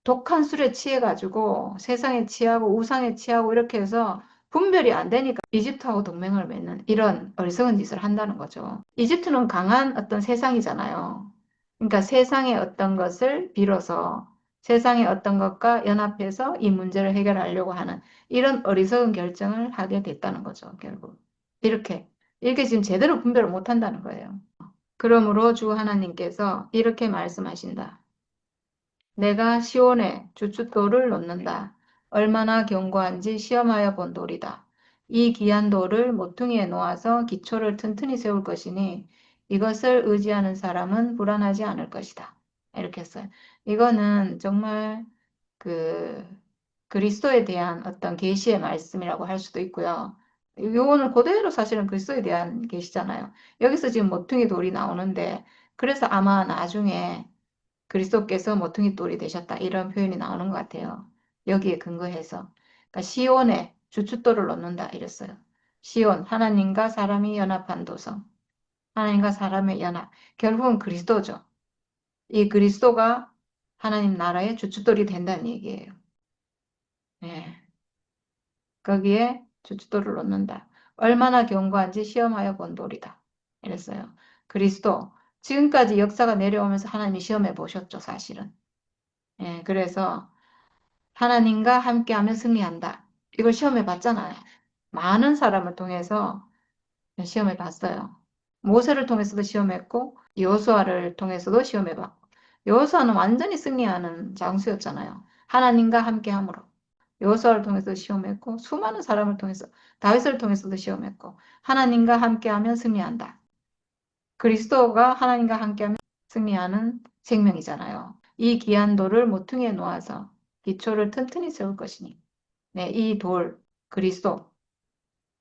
S1: 독한 술에 취해가지고 세상에 취하고 우상에 취하고 이렇게 해서 분별이 안 되니까 이집트하고 동맹을 맺는 이런 어리석은 짓을 한다는 거죠. 이집트는 강한 어떤 세상이잖아요. 그러니까 세상의 어떤 것을 빌어서 세상의 어떤 것과 연합해서 이 문제를 해결하려고 하는 이런 어리석은 결정을 하게 됐다는 거죠, 결국. 이렇게 지금 제대로 분별을 못 한다는 거예요. 그러므로 주 하나님께서 이렇게 말씀하신다. 내가 시온에 주춧돌을 놓는다. 얼마나 견고한지 시험하여 본 돌이다. 이 귀한 돌을 모퉁이에 놓아서 기초를 튼튼히 세울 것이니 이것을 의지하는 사람은 불안하지 않을 것이다. 이렇게 했어요. 이거는 정말 그 그리스도에 대한 어떤 계시의 말씀이라고 할 수도 있고요. 요거는 그대로 사실은 그리스도에 대한 계시잖아요. 여기서 지금 모퉁이 돌이 나오는데 그래서 아마 나중에 그리스도께서 모퉁이 돌이 되셨다. 이런 표현이 나오는 것 같아요. 여기에 근거해서. 그러니까 시온에 주춧돌을 놓는다. 이랬어요. 시온, 하나님과 사람이 연합한 도성. 하나님과 사람의 연합. 결국은 그리스도죠. 이 그리스도가 하나님 나라의 주춧돌이 된다는 얘기예요. 네. 거기에 주춧돌을 놓는다. 얼마나 견고한지 시험하여 본 돌이다. 이랬어요. 그리스도. 지금까지 역사가 내려오면서 하나님이 시험해 보셨죠, 사실은. 예, 그래서 하나님과 함께하면 승리한다. 이걸 시험해 봤잖아요. 많은 사람을 통해서 시험해 봤어요. 모세를 통해서도 시험했고 여호수아를 통해서도 시험해 봤고 여호수아는 완전히 승리하는 장수였잖아요. 하나님과 함께함으로 여호수아를 통해서 시험했고 수많은 사람을 통해서 다윗을 통해서도 시험했고 하나님과 함께하면 승리한다. 그리스도가 하나님과 함께하면 승리하는 생명이잖아요. 이 귀한 돌을 모퉁이에 놓아서 기초를 튼튼히 세울 것이니 네, 이 돌, 그리스도,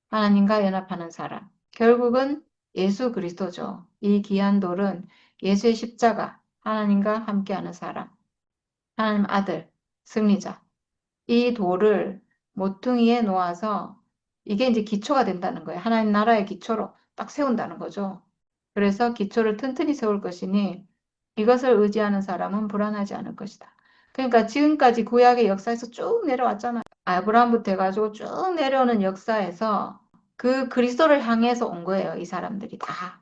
S1: 하나님과 연합하는 사람. 결국은 예수 그리스도죠. 이 귀한 돌은 예수의 십자가, 하나님과 함께하는 사람, 하나님 아들, 승리자. 이 돌을 모퉁이에 놓아서 이게 이제 기초가 된다는 거예요. 하나님 나라의 기초로 딱 세운다는 거죠. 그래서 기초를 튼튼히 세울 것이니 이것을 의지하는 사람은 불안하지 않을 것이다. 그러니까 지금까지 구약의 역사에서 쭉 내려왔잖아요. 아브라함부터 해가지고 쭉 내려오는 역사에서 그 그리스도를 향해서 온 거예요. 이 사람들이 다.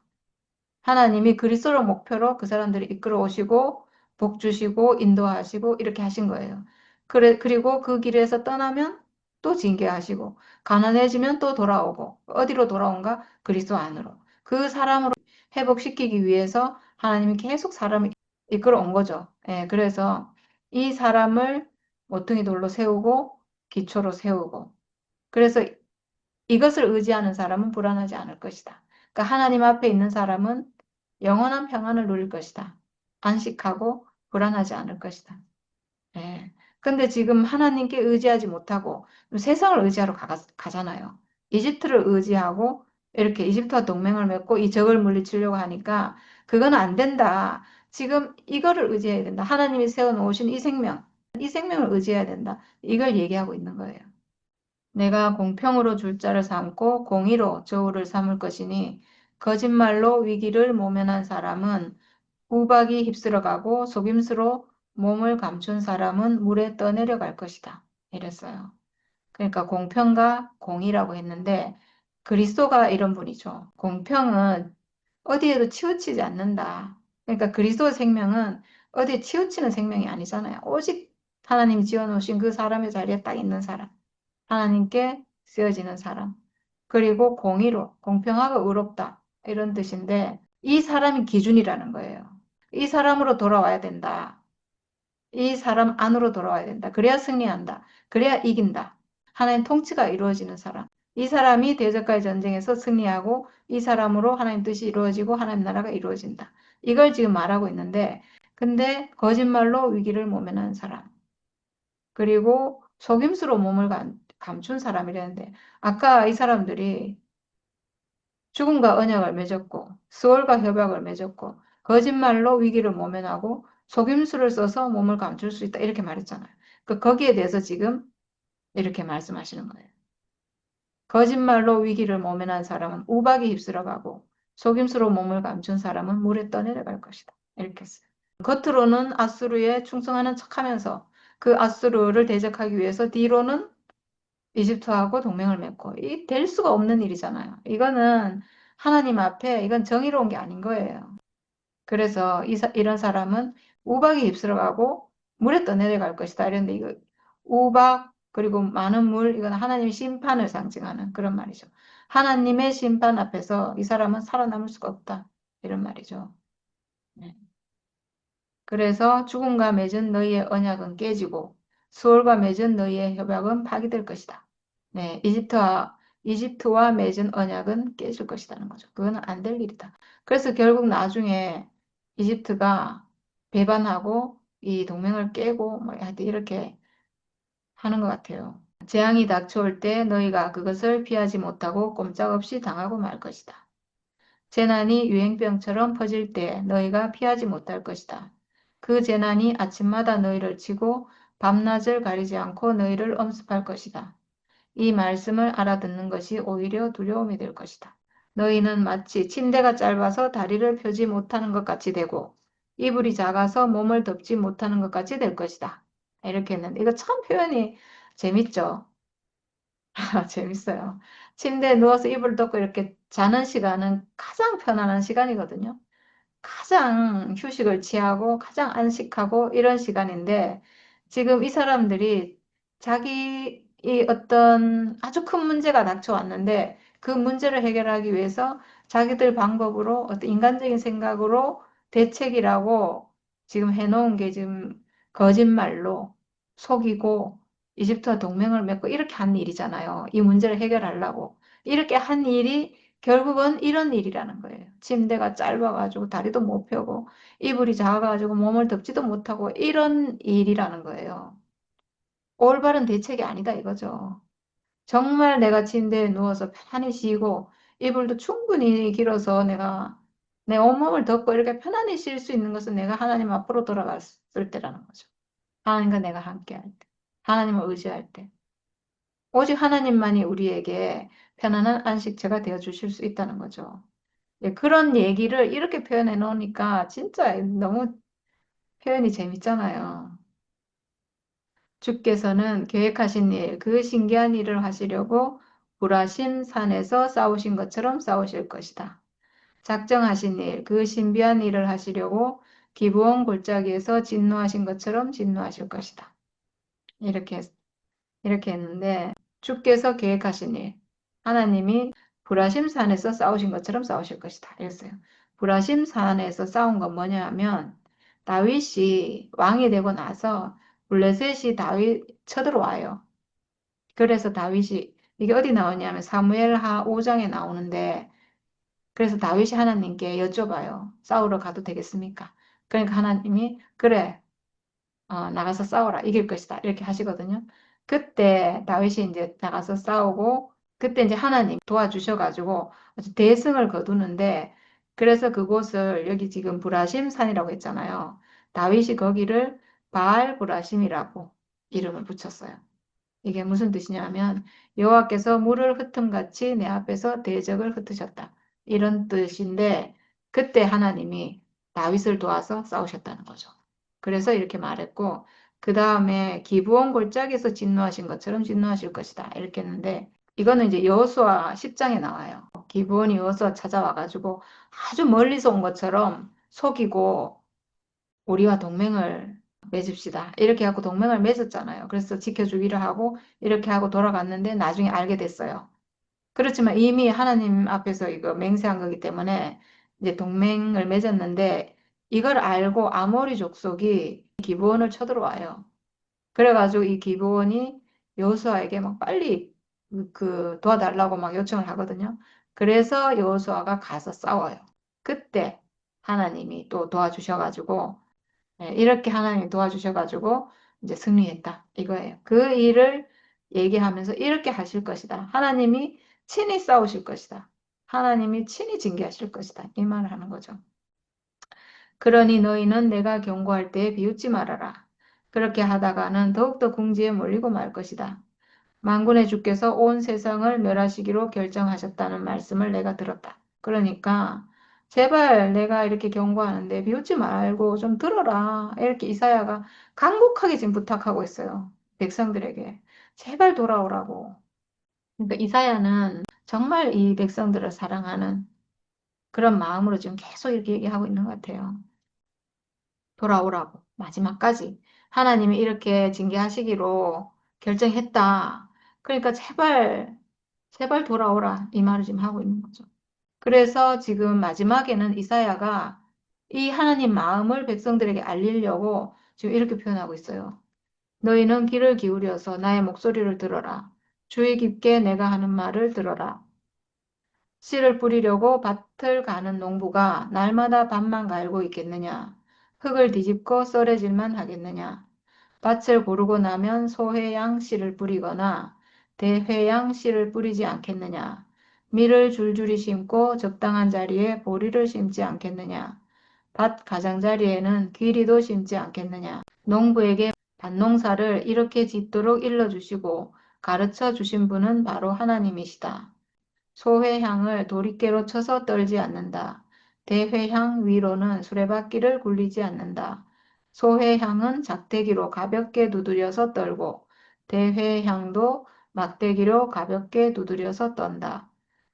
S1: 하나님이 그리스도를 목표로 그 사람들을 이끌어 오시고 복 주시고 인도하시고 이렇게 하신 거예요. 그리고 그 길에서 떠나면 또 징계하시고 가난해지면 또 돌아오고 어디로 돌아온가? 그리스도 안으로. 그 사람으로 회복시키기 위해서 하나님이 계속 사람을 이끌어 온 거죠. 예, 그래서 이 사람을 모퉁이 돌로 세우고 기초로 세우고 그래서 이것을 의지하는 사람은 불안하지 않을 것이다. 그러니까 하나님 앞에 있는 사람은 영원한 평안을 누릴 것이다. 안식하고 불안하지 않을 것이다. 예. 근데 지금 하나님께 의지하지 못하고 세상을 의지하러 가잖아요. 이집트를 의지하고 이렇게 이집트와 동맹을 맺고 이 적을 물리치려고 하니까 그건 안 된다. 지금 이거를 의지해야 된다. 하나님이 세워놓으신 이 생명을 의지해야 된다. 이걸 얘기하고 있는 거예요. 내가 공평으로 줄 자를 삼고 공의로 저울을 삼을 것이니 거짓말로 위기를 모면한 사람은 우박이 휩쓸어가고 속임수로 몸을 감춘 사람은 물에 떠내려갈 것이다. 이랬어요. 그러니까 공평과 공의라고 했는데 그리스도가 이런 분이죠. 공평은 어디에도 치우치지 않는다. 그러니까 그리스도의 생명은 어디에 치우치는 생명이 아니잖아요. 오직 하나님이 지어놓으신 그 사람의 자리에 딱 있는 사람. 하나님께 쓰여지는 사람. 그리고 공의로, 공평하고 의롭다. 이런 뜻인데 이 사람이 기준이라는 거예요. 이 사람으로 돌아와야 된다. 이 사람 안으로 돌아와야 된다. 그래야 승리한다. 그래야 이긴다. 하나님 통치가 이루어지는 사람. 이 사람이 대적과의 전쟁에서 승리하고 이 사람으로 하나님 뜻이 이루어지고 하나님 나라가 이루어진다. 이걸 지금 말하고 있는데 근데 거짓말로 위기를 모면한 사람. 그리고 속임수로 몸을 감춘 사람이라는데 아까 이 사람들이 죽음과 언약을 맺었고 수월과 협약을 맺었고 거짓말로 위기를 모면하고 속임수를 써서 몸을 감출 수 있다 이렇게 말했잖아요. 거기에 대해서 지금 이렇게 말씀하시는 거예요. 거짓말로 위기를 모면한 사람은 우박이 휩쓸어가고 속임수로 몸을 감춘 사람은 물에 떠내려갈 것이다. 이렇게 했어요. 겉으로는 아수르에 충성하는 척하면서 그 아수르를 대적하기 위해서 뒤로는 이집트하고 동맹을 맺고 이 될 수가 없는 일이잖아요. 이거는 하나님 앞에 이건 정의로운 게 아닌 거예요. 그래서 이런 사람은 우박이 휩쓸어가고 물에 떠내려갈 것이다. 이런데 이거 우박 그리고 많은 물 이건 하나님의 심판을 상징하는 그런 말이죠. 하나님의 심판 앞에서 이 사람은 살아남을 수가 없다. 이런 말이죠. 네. 그래서 죽음과 맺은 너희의 언약은 깨지고 수월과 맺은 너희의 협약은 파기될 것이다. 네, 이집트와 맺은 언약은 깨질 것이라는 거죠. 그거는 안 될 일이다. 그래서 결국 나중에 이집트가 배반하고 이 동맹을 깨고 뭐 하여튼 이렇게 하는 것 같아요. 재앙이 닥쳐올 때 너희가 그것을 피하지 못하고 꼼짝없이 당하고 말 것이다. 재난이 유행병처럼 퍼질 때 너희가 피하지 못할 것이다. 그 재난이 아침마다 너희를 치고 밤낮을 가리지 않고 너희를 엄습할 것이다. 이 말씀을 알아듣는 것이 오히려 두려움이 될 것이다. 너희는 마치 침대가 짧아서 다리를 펴지 못하는 것 같이 되고 이불이 작아서 몸을 덮지 못하는 것 같이 될 것이다. 이렇게 했는데 이거 참 표현이 재밌죠? 재밌어요. 침대에 누워서 이불을 덮고 이렇게 자는 시간은 가장 편안한 시간이거든요. 가장 휴식을 취하고 가장 안식하고 이런 시간인데 지금 이 사람들이 자기 이 어떤 아주 큰 문제가 닥쳐왔는데 그 문제를 해결하기 위해서 자기들 방법으로 어떤 인간적인 생각으로 대책이라고 지금 해놓은 게 지금 거짓말로 속이고 이집트와 동맹을 맺고 이렇게 한 일이잖아요. 이 문제를 해결하려고. 이렇게 한 일이 결국은 이런 일이라는 거예요. 침대가 짧아가지고 다리도 못 펴고 이불이 작아가지고 몸을 덮지도 못하고 이런 일이라는 거예요. 올바른 대책이 아니다 이거죠. 정말 내가 침대에 누워서 편안히 쉬고 이불도 충분히 길어서 내가 내 온몸을 덮고 이렇게 편안히 쉴 수 있는 것은 내가 하나님 앞으로 돌아갔을 때라는 거죠. 하나님과 내가 함께 할 때. 하나님을 의지할 때. 오직 하나님만이 우리에게 편안한 안식처가 되어 주실 수 있다는 거죠. 예, 그런 얘기를 이렇게 표현해 놓으니까 진짜 너무 표현이 재밌잖아요. 주께서는 계획하신 일, 그 신기한 일을 하시려고 불하심 산에서 싸우신 것처럼 싸우실 것이다. 작정하신 일, 그 신비한 일을 하시려고 기브온 골짜기에서 진노하신 것처럼 진노하실 것이다. 이렇게 이렇게 했는데 주께서 계획하신 일, 하나님이 불하심 산에서 싸우신 것처럼 싸우실 것이다. 이랬어요. 불하심 산에서 싸운 건 뭐냐 하면 다윗이 왕이 되고 나서 블레셋이 다윗 쳐들어와요. 그래서 다윗이 이게 어디 나오냐면 사무엘하 5장에 나오는데 그래서 다윗이 하나님께 여쭤봐요. 싸우러 가도 되겠습니까? 그러니까 하나님이 그래 나가서 싸워라. 이길 것이다. 이렇게 하시거든요. 그때 다윗이 이제 나가서 싸우고 그때 이제 하나님 도와주셔가지고 아주 대승을 거두는데 그래서 그곳을 여기 지금 브라심 산이라고 했잖아요. 다윗이 거기를 바알 브라심이라고 이름을 붙였어요. 이게 무슨 뜻이냐면 여호와께서 물을 흩음같이 내 앞에서 대적을 흩으셨다. 이런 뜻인데 그때 하나님이 다윗을 도와서 싸우셨다는 거죠. 그래서 이렇게 말했고 그 다음에 기브온 골짜기에서 진노하신 것처럼 진노하실 것이다. 이렇게 했는데 이거는 이제 여호수아 10장에 나와요. 기브온이 여호수아 찾아와가지고 아주 멀리서 온 것처럼 속이고 우리와 동맹을 맺읍시다. 이렇게 하고 동맹을 맺었잖아요. 그래서 지켜주기로 하고 이렇게 하고 돌아갔는데 나중에 알게 됐어요. 그렇지만 이미 하나님 앞에서 이거 맹세한 거기 때문에 이제 동맹을 맺었는데 이걸 알고 아모리 족속이 기브온을 쳐들어와요. 그래가지고 이 기브온이 여호수아에게 막 빨리 그 도와달라고 막 요청을 하거든요. 그래서 여호수아가 가서 싸워요. 그때 하나님이 또 도와주셔가지고 이렇게 하나님이 도와주셔가지고 이제 승리했다. 이거예요. 그 일을 얘기하면서 이렇게 하실 것이다. 하나님이 친히 싸우실 것이다. 하나님이 친히 징계하실 것이다. 이 말을 하는 거죠. 그러니 너희는 내가 경고할 때에 비웃지 말아라. 그렇게 하다가는 더욱더 궁지에 몰리고 말 것이다. 만군의 주께서 온 세상을 멸하시기로 결정하셨다는 말씀을 내가 들었다. 그러니까 제발 내가 이렇게 경고하는데 비웃지 말고 좀 들어라. 이렇게 이사야가 간곡하게 지금 부탁하고 있어요. 백성들에게. 제발 돌아오라고. 그러니까 이사야는 정말 이 백성들을 사랑하는 그런 마음으로 지금 계속 이렇게 얘기하고 있는 것 같아요. 돌아오라고. 마지막까지. 하나님이 이렇게 징계하시기로 결정했다. 그러니까 제발 돌아오라. 이 말을 지금 하고 있는 거죠. 그래서 지금 마지막에는 이사야가 이 하나님 마음을 백성들에게 알리려고 지금 이렇게 표현하고 있어요. 너희는 귀를 기울여서 나의 목소리를 들어라. 주의 깊게 내가 하는 말을 들어라. 씨를 뿌리려고 밭을 가는 농부가 날마다 밭만 갈고 있겠느냐? 흙을 뒤집고 썰어질만 하겠느냐? 밭을 고르고 나면 소회양 씨를 뿌리거나 대회양 씨를 뿌리지 않겠느냐? 밀을 줄줄이 심고 적당한 자리에 보리를 심지 않겠느냐? 밭 가장자리에는 귀리도 심지 않겠느냐? 농부에게 밭농사를 이렇게 짓도록 일러주시고 가르쳐 주신 분은 바로 하나님이시다. 소회향을 도리깨로 쳐서 떨지 않는다. 대회향 위로는 수레바퀴를 굴리지 않는다. 소회향은 작대기로 가볍게 두드려서 떨고 대회향도 막대기로 가볍게 두드려서 떤다.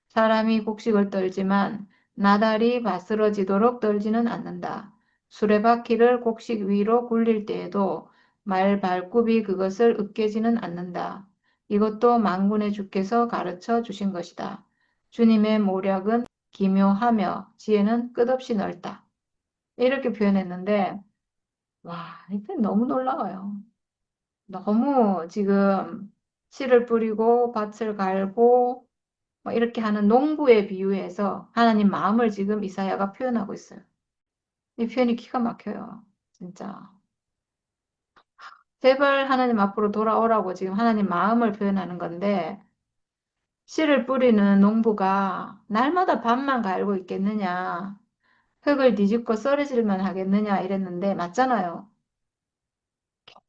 S1: 사람이 곡식을 떨지만 나달이 바스러지도록 떨지는 않는다. 수레바퀴를 곡식 위로 굴릴 때에도 말 발굽이 그것을 으깨지는 않는다. 이것도 만군의 주께서 가르쳐 주신 것이다. 주님의 모략은 기묘하며 지혜는 끝없이 넓다. 이렇게 표현했는데, 와, 이게 너무 놀라워요. 너무 지금 씨를 뿌리고 밭을 갈고 뭐 이렇게 하는 농부에 비유해서 하나님 마음을 지금 이사야가 표현하고 있어요. 이 표현이 기가 막혀요. 진짜. 제발 하나님 앞으로 돌아오라고 지금 하나님 마음을 표현하는 건데, 씨를 뿌리는 농부가 날마다 밭만 갈고 있겠느냐, 흙을 뒤집고 썰어질만 하겠느냐 이랬는데 맞잖아요.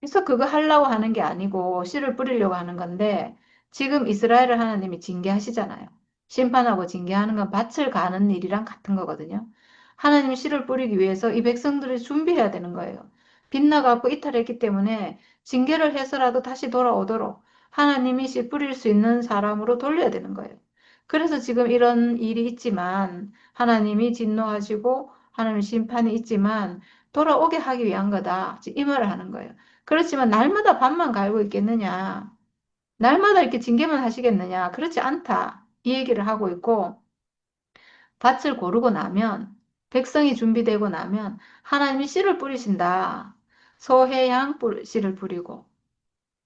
S1: 그래서 그거 하려고 하는 게 아니고 씨를 뿌리려고 하는 건데 지금 이스라엘을 하나님이 징계하시잖아요. 심판하고 징계하는 건 밭을 가는 일이랑 같은 거거든요. 하나님이 씨를 뿌리기 위해서 이 백성들을 준비해야 되는 거예요. 빗나가고 이탈했기 때문에 징계를 해서라도 다시 돌아오도록 하나님이 씨 뿌릴 수 있는 사람으로 돌려야 되는 거예요. 그래서 지금 이런 일이 있지만 하나님이 진노하시고 하나님 심판이 있지만 돌아오게 하기 위한 거다. 이 말을 하는 거예요. 그렇지만 날마다 밭만 갈고 있겠느냐? 날마다 이렇게 징계만 하시겠느냐? 그렇지 않다. 이 얘기를 하고 있고 밭을 고르고 나면 백성이 준비되고 나면 하나님이 씨를 뿌리신다. 소회향 씨를 뿌리고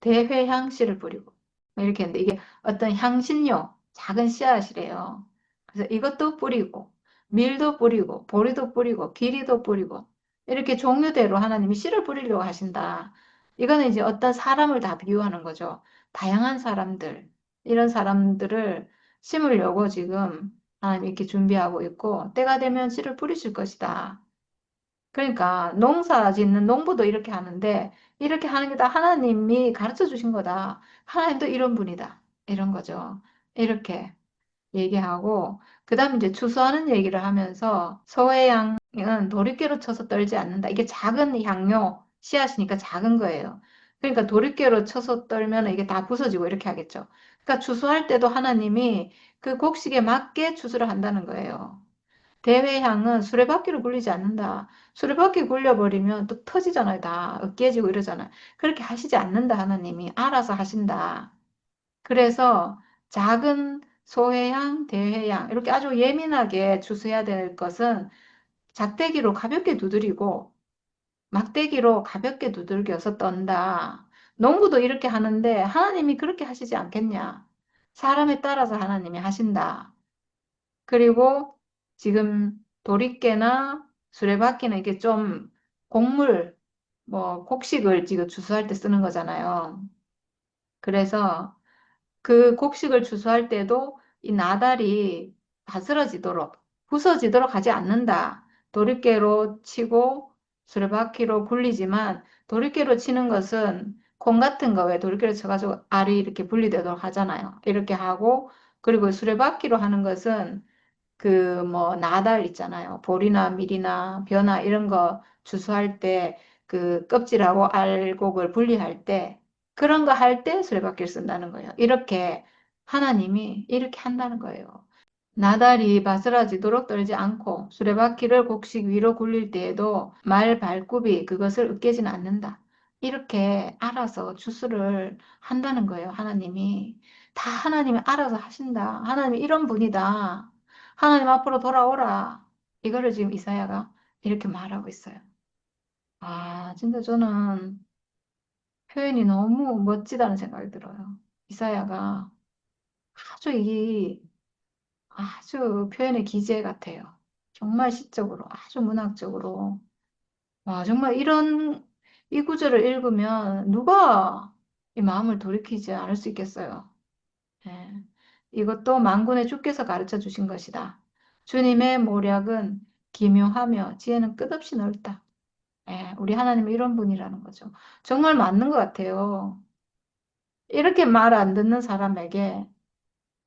S1: 대회향 씨를 뿌리고 뭐 이렇게 했는데 이게 어떤 향신료 작은 씨앗이래요. 그래서 이것도 뿌리고 밀도 뿌리고 보리도 뿌리고 기리도 뿌리고 이렇게 종류대로 하나님이 씨를 뿌리려고 하신다. 이거는 이제 어떤 사람을 다 비유하는 거죠. 다양한 사람들 이런 사람들을 심으려고 지금 하나님이 이렇게 준비하고 있고 때가 되면 씨를 뿌리실 것이다. 그러니까 농사 짓는 농부도 이렇게 하는데 이렇게 하는 게 다 하나님이 가르쳐 주신 거다. 하나님도 이런 분이다. 이런 거죠. 이렇게 얘기하고 그다음 이제 추수하는 얘기를 하면서 소회양은 도리깨로 쳐서 떨지 않는다. 이게 작은 향료 씨앗이니까 작은 거예요. 그러니까 도리깨로 쳐서 떨면 이게 다 부서지고 이렇게 하겠죠. 그러니까 추수할 때도 하나님이 그 곡식에 맞게 추수를 한다는 거예요. 대회향은 수레바퀴를 굴리지 않는다. 수레바퀴 굴려버리면 또 터지잖아요. 다 으깨지고 이러잖아요. 그렇게 하시지 않는다. 하나님이 알아서 하신다. 그래서 작은 소회향, 대회향 이렇게 아주 예민하게 추수해야 될 것은 작대기로 가볍게 두드리고 막대기로 가볍게 두들겨서 떤다. 농부도 이렇게 하는데 하나님이 그렇게 하시지 않겠냐? 사람에 따라서 하나님이 하신다. 그리고 지금 도리깨나 수레바퀴는 이게 좀 곡물, 뭐 곡식을 지금 추수할 때 쓰는 거잖아요. 그래서 그 곡식을 추수할 때도 이 나달이 다스러지도록, 부서지도록 하지 않는다. 도리깨로 치고 수레바퀴로 굴리지만 도리깨로 치는 것은 콩 같은 거 왜 도리깨로 쳐가지고 알이 이렇게 분리되도록 하잖아요. 이렇게 하고 그리고 수레바퀴로 하는 것은 그 뭐 나달 있잖아요. 보리나 밀이나 벼나 이런 거 추수할 때 그 껍질하고 알곡을 분리할 때 그런 거 할 때 수레바퀴를 쓴다는 거예요. 이렇게 하나님이 이렇게 한다는 거예요. 나달이 바스라지도록 떨지 않고 수레바퀴를 곡식 위로 굴릴 때에도 말 발굽이 그것을 으깨지는 않는다. 이렇게 알아서 추수를 한다는 거예요. 하나님이. 다 하나님이 알아서 하신다. 하나님이 이런 분이다. 하나님 앞으로 돌아오라. 이거를 지금 이사야가 이렇게 말하고 있어요. 아, 진짜 저는 표현이 너무 멋지다는 생각이 들어요. 이사야가 아주 표현의 기재 같아요. 정말 시적으로, 아주 문학적으로. 와, 정말 이 구절을 읽으면 누가 이 마음을 돌이키지 않을 수 있겠어요. 예. 이것도 만군의 주께서 가르쳐 주신 것이다. 주님의 모략은 기묘하며 지혜는 끝없이 넓다. 예, 우리 하나님은 이런 분이라는 거죠. 정말 맞는 것 같아요. 이렇게 말 안 듣는 사람에게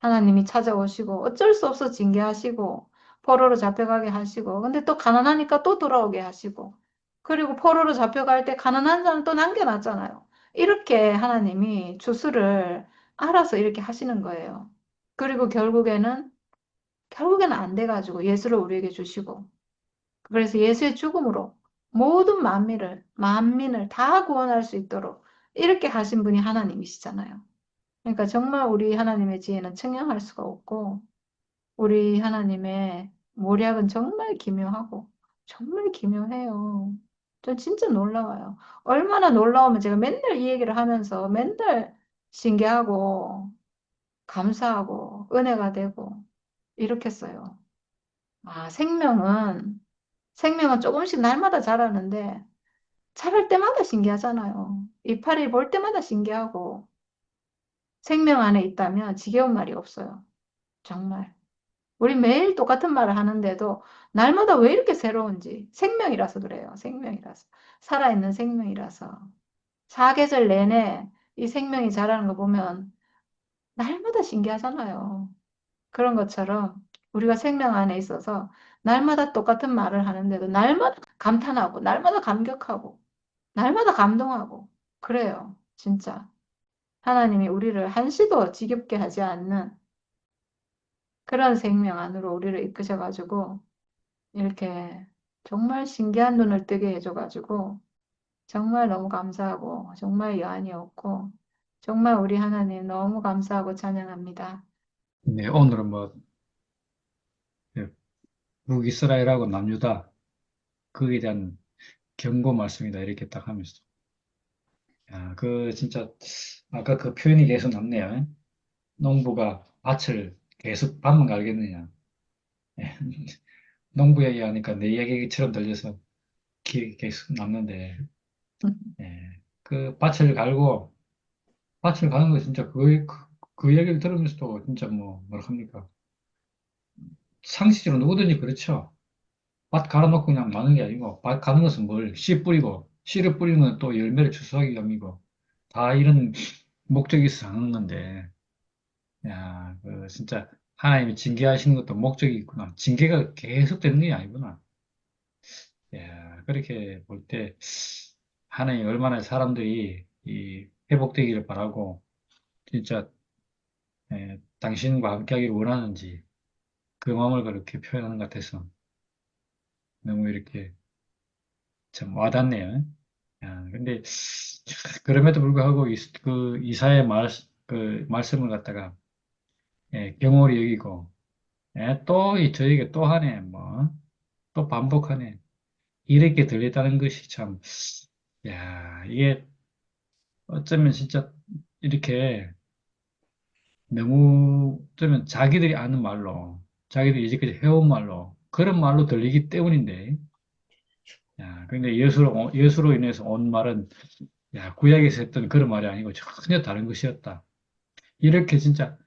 S1: 하나님이 찾아오시고 어쩔 수 없어 징계하시고 포로로 잡혀가게 하시고 근데 또 가난하니까 또 돌아오게 하시고 그리고 포로로 잡혀갈 때 가난한 사람 또 남겨놨잖아요. 이렇게 하나님이 주수를 알아서 이렇게 하시는 거예요. 그리고 결국에는 안 돼가지고 예수를 우리에게 주시고 그래서 예수의 죽음으로 모든 만민을 다 구원할 수 있도록 이렇게 하신 분이 하나님이시잖아요. 그러니까 정말 우리 하나님의 지혜는 측량할 수가 없고 우리 하나님의 모략은 정말 기묘하고 정말 기묘해요. 전 진짜 놀라워요. 얼마나 놀라우면 제가 맨날 이 얘기를 하면서 맨날 신기하고 감사하고 은혜가 되고 이렇게 써요. 아, 생명은 조금씩 날마다 자라는데 자랄 때마다 신기하잖아요. 이파리 볼 때마다 신기하고 생명 안에 있다면 지겨운 말이 없어요. 정말. 우리 매일 똑같은 말을 하는데도 날마다 왜 이렇게 새로운지 생명이라서 그래요. 생명이라서. 살아있는 생명이라서. 사계절 내내 이 생명이 자라는 거 보면 날마다 신기하잖아요. 그런 것처럼 우리가 생명 안에 있어서 날마다 똑같은 말을 하는데도 날마다 감탄하고 날마다 감격하고 날마다 감동하고 그래요. 진짜. 하나님이 우리를 한시도 지겹게 하지 않는 그런 생명 안으로 우리를 이끄셔가지고 이렇게 정말 신기한 눈을 뜨게 해줘가지고 정말 너무 감사하고 정말 여한이 없고 정말 우리 하나님 너무 감사하고 찬양합니다.
S2: 네, 오늘은 뭐, 예, 북이스라엘하고 남유다 거기에 대한 경고 말씀이다 이렇게 딱 하면서 야, 그 진짜 아까 그 표현이 계속 남네요. 농부가 밭을 계속 밭만 갈겠느냐. 예, 농부 얘기하니까 내 이야기처럼 들려서 기억이 계속 남는데 예, 그 밭을 가는 거 진짜 그 얘기를 들으면서도 진짜 뭐라 합니까? 상식적으로 누구든지 그렇죠. 밭 갈아놓고 그냥 마는 게 아니고 밭 가는 것은 뭘 씨 뿌리고 씨를 뿌리는 건 또 열매를 추수하기 위함이고 다 이런 목적이 있어 하는 건데 야, 그 진짜 하나님이 징계하시는 것도 목적이 있구나. 징계가 계속 되는 게 아니구나. 야, 그렇게 볼 때 하나님 얼마나 사람들이 이 회복되기를 바라고 진짜 당신과 함께하기를 원하는지 그 마음을 그렇게 표현하는 것 같아서 너무 이렇게 참 와닿네요. 야, 근데 그럼에도 불구하고 그 이사의 그 말씀을 갖다가 경홀히 여기고 또 저에게 또 하네 또 반복하네 이렇게 들렸다는 것이 참 야, 이게 어쩌면 진짜 이렇게 너무 어쩌면 자기들이 아는 말로 자기들이 이제까지 해온 말로 그런 말로 들리기 때문인데 야, 근데 예수로 인해서 온 말은 야, 구약에서 했던 그런 말이 아니고 전혀 다른 것이었다. 이렇게 진짜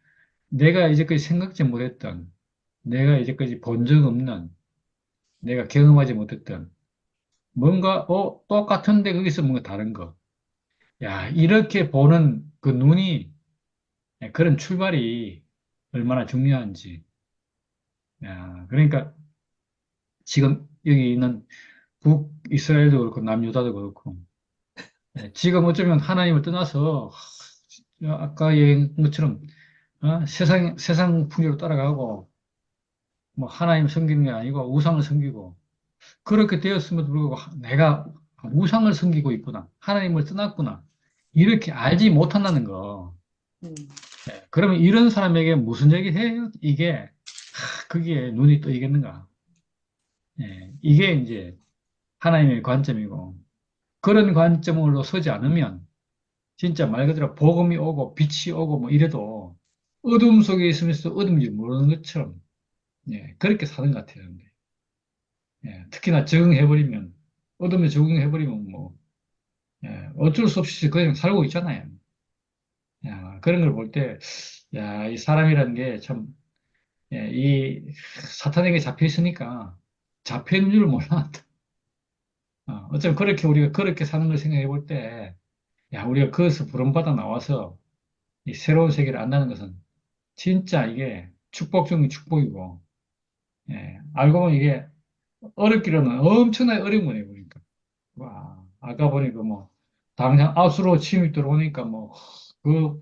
S2: 내가 이제까지 생각지 못했던 내가 이제까지 본 적 없는 내가 경험하지 못했던 뭔가 똑같은데 거기서 뭔가 다른 거. 야, 이렇게 보는 그 눈이 그런 출발이 얼마나 중요한지. 야, 그러니까 지금 여기 있는 북이스라엘도 그렇고 남유다도 그렇고 지금 어쩌면 하나님을 떠나서 아까 얘기한 것처럼 세상 풍요로 따라가고 뭐 하나님 섬기는 게 아니고 우상을 섬기고 그렇게 되었음에도 불구하고 내가 우상을 섬기고 있구나. 하나님을 떠났구나. 이렇게 알지 못한다는 거.
S1: 음,
S2: 그러면 이런 사람에게 무슨 얘기 해요? 이게 거기에 눈이 떠이겠는가? 이게 이제 하나님의 관점이고 그런 관점으로 서지 않으면 진짜 말 그대로 복음이 오고 빛이 오고 뭐 이래도 어둠 속에 있으면서 어둠인지 모르는 것처럼 그렇게 사는 것 같아요. 근데. 특히나 적응해버리면 어둠에 적응해버리면 뭐 어쩔 수 없이 그냥 살고 있잖아요. 야, 그런 걸 볼 때, 야, 이 사람이라는 게 참, 이 사탄에게 잡혀 있으니까 잡혀 있는 줄 몰랐다. 어쩌면 그렇게 우리가 그렇게 사는 걸 생각해 볼 때, 야, 우리가 거기서 부름받아 나와서 이 새로운 세계를 안다는 것은 진짜 이게 축복 중의 축복이고, 알고 보면 이게 어렵기로는 엄청나게 어려운 거네요, 보니까. 와, 아까 보니까 뭐, 당장 아수로 침입 들어오니까 뭐, 그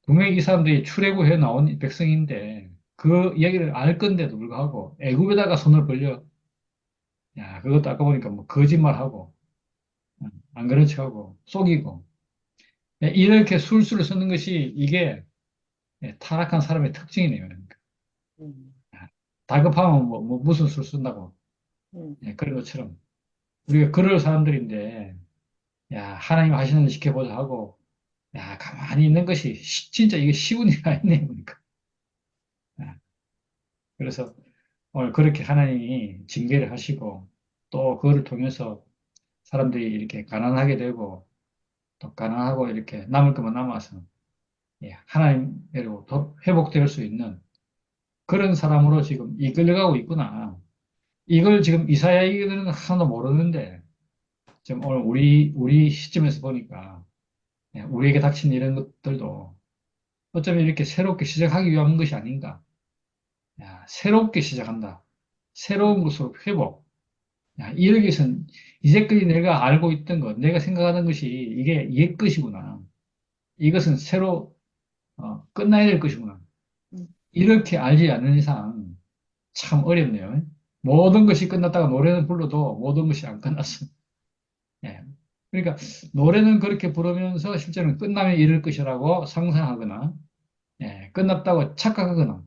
S2: 분명히 이 사람들이 출애굽해 나온 백성인데 그 이야기를 알 건데도 불구하고 애굽에다가 손을 벌려 야 그것도 아까 보니까 뭐 거짓말하고 안 그런 척하고 속이고 이렇게 술수를 쓰는 것이 이게 타락한 사람의 특징이네요. 그러니까.
S1: 음,
S2: 다급하면 뭐 무슨 술 쓴다고
S1: 음,
S2: 그런 것처럼 우리가 그럴 사람들인데 야 하나님 하시는 일 지켜보자 하고 야 가만히 있는 것이 진짜 이게 쉬운 일이 아니네요. 그러니까. 야, 그래서 오늘 그렇게 하나님이 징계를 하시고 또 그거를 통해서 사람들이 이렇게 가난하게 되고 또 가난하고 이렇게 남을 것만 남아서 하나님께로 더 회복될 수 있는 그런 사람으로 지금 이끌려가고 있구나. 이걸 지금 이사야에게는 하나도 모르는데 지금 오늘 우리 시점에서 보니까 우리에게 닥친 이런 것들도 어쩌면 이렇게 새롭게 시작하기 위한 것이 아닌가. 야, 새롭게 시작한다. 새로운 것으로 회복. 야, 이런 것은 이제까지 내가 알고 있던 것, 내가 생각하는 것이 이게 옛 것이구나. 이것은 새로 끝나야 될 것이구나.
S1: 음,
S2: 이렇게 알지 않는 이상 참 어렵네요. 모든 것이 끝났다가 노래는 불러도 모든 것이 안 끝났어. 예. 그러니까 노래는 그렇게 부르면서 실제로는 끝나면 이럴 것이라고 상상하거나 끝났다고 착각하거나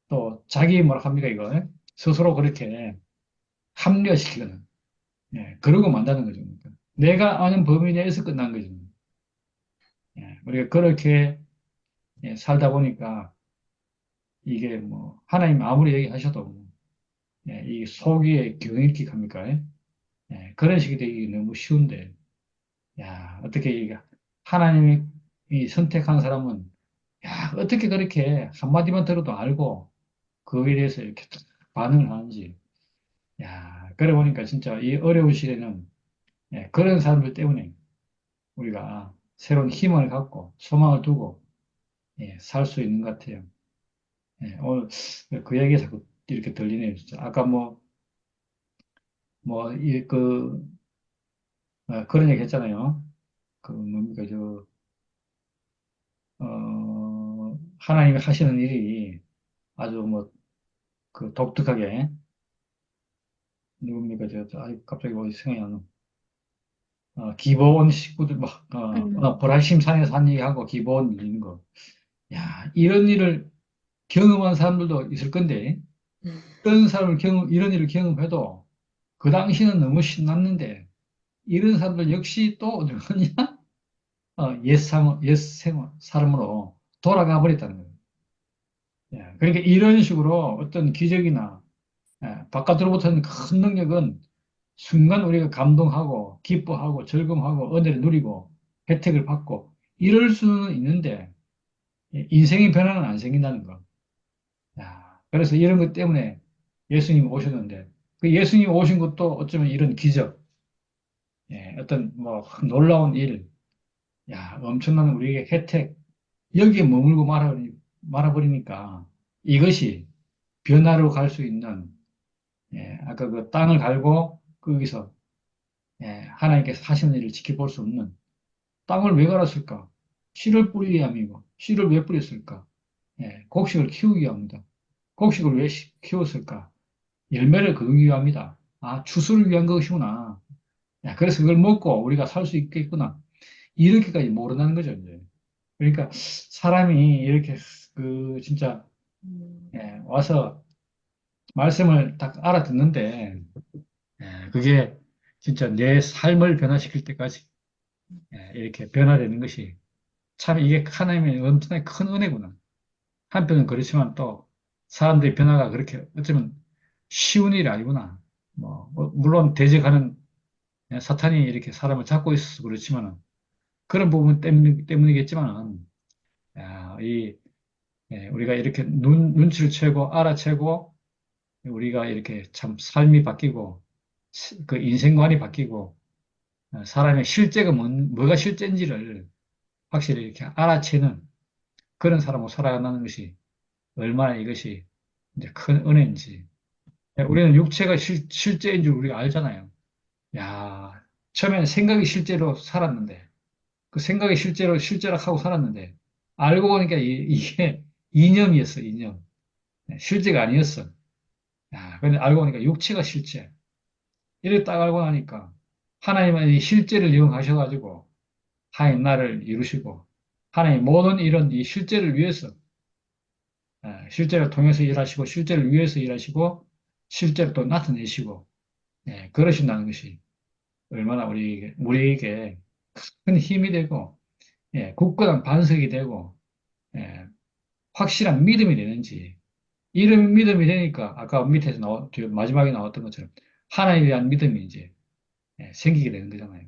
S2: 또 자기 뭐라 합니까 이거 스스로 그렇게 합리화시키거든. 예, 그러고 만다는 거죠. 그러니까. 내가 아는 범위 내에서 끝난 거죠. 예, 우리가 그렇게 예, 살다 보니까 이게 뭐 하나님 아무리 얘기하셔도 예, 이 속이의 경일기 합니까? 예, 그런 식이 되기 너무 쉬운데 야 어떻게 이게 하나님이 이 선택한 사람은 야 어떻게 그렇게 한마디만 들어도 알고 그거에 대해서 이렇게 딱 반응을 하는지 야 그래 보니까 진짜 이 어려운 시대는 예, 그런 사람들 때문에 우리가 새로운 힘을 갖고 소망을 두고 예, 살 수 있는 것 같아요. 예, 오늘 그 얘기가 자꾸 이렇게 들리네요, 진짜. 아까 그런 얘기 했잖아요. 그, 뭡니까, 하나님이 하시는 일이 아주 그 독특하게, 누굽니까, 갑자기 어디 생각이 안 나. 기본 식구들,
S1: 음,
S2: 보라심산에서 한 얘기하고 기본 일인 거. 야, 이런 일을 경험한 사람들도 있을 건데, 이런 일을 경험해도 그 당시는 너무 신났는데, 이런 사람들 역시 또 어디냐? 사람으로 돌아가 버렸다는 거예요. 예, 그러니까 이런 식으로 어떤 기적이나 바깥으로부터는 큰 능력은 순간 우리가 감동하고 기뻐하고 즐거움하고 은혜를 누리고 혜택을 받고 이럴 수는 있는데 인생의 변화는 안 생긴다는 거. 야, 그래서 이런 것 때문에 예수님이 오셨는데 그 예수님이 오신 것도 어쩌면 이런 기적, 예, 어떤 놀라운 일, 야, 엄청난 우리에게 혜택, 여기에 머물고 말아버리니까 이것이 변화로 갈 수 있는, 예, 아까 그 땅을 갈고 거기서 예, 하나님께서 하시는 일을 지켜볼 수 없는 땅을 왜 갈았을까? 씨를 뿌리기 위함이고, 씨를 왜 뿌렸을까? 예, 곡식을 키우기 위함이다. 곡식을 왜 키웠을까? 열매를 거두기 위함이다. 아, 추수를 위한 것이구나. 야, 그래서 그걸 먹고 우리가 살 수 있겠구나. 이렇게까지 모른다는 거죠, 이제. 그러니까 사람이 이렇게 진짜 예, 와서 말씀을 딱 알아듣는데 그게 진짜 내 삶을 변화시킬 때까지 이렇게 변화되는 것이 참 이게 하나님의 엄청나게 큰 은혜구나. 한편은 그렇지만 또 사람들의 변화가 그렇게 어쩌면 쉬운 일이 아니구나. 물론 대적하는 사탄이 이렇게 사람을 잡고 있어서 그렇지만은 그런 부분 때문이겠지만은 야, 우리가 이렇게 눈치를 채고 알아채고 우리가 이렇게 참 삶이 바뀌고 그 인생관이 바뀌고 사람의 실제가 뭐가 실제인지를 확실히 이렇게 알아채는 그런 사람으로 살아가는 것이 얼마나 이것이 이제 큰 은혜인지. 우리는 육체가 실제인 줄 우리가 알잖아요. 야, 처음에는 생각이 실제로 살았는데 그 생각이 실제로 하고 살았는데 알고 보니까 이게 이념이었어, 이념. 실제가 아니었어. 야, 근데 알고 보니까 육체가 실제. 이를 딱 알고 나니까 하나님은 이 실제를 이용하셔가지고 하나님 나를 이루시고 하나님 모든 이런 이 실제를 위해서 실제를 통해서 일하시고 실제를 위해서 일하시고 실제로 또 나타내시고 그러신다는 것이 얼마나 우리에게 큰 힘이 되고 굳건한 반석이 되고 예, 확실한 믿음이 되는지 이런 믿음이 되니까 아까 밑에서 뒤 마지막에 나왔던 것처럼 하나님에 대한 믿음이 이제 생기게 되는 거잖아요.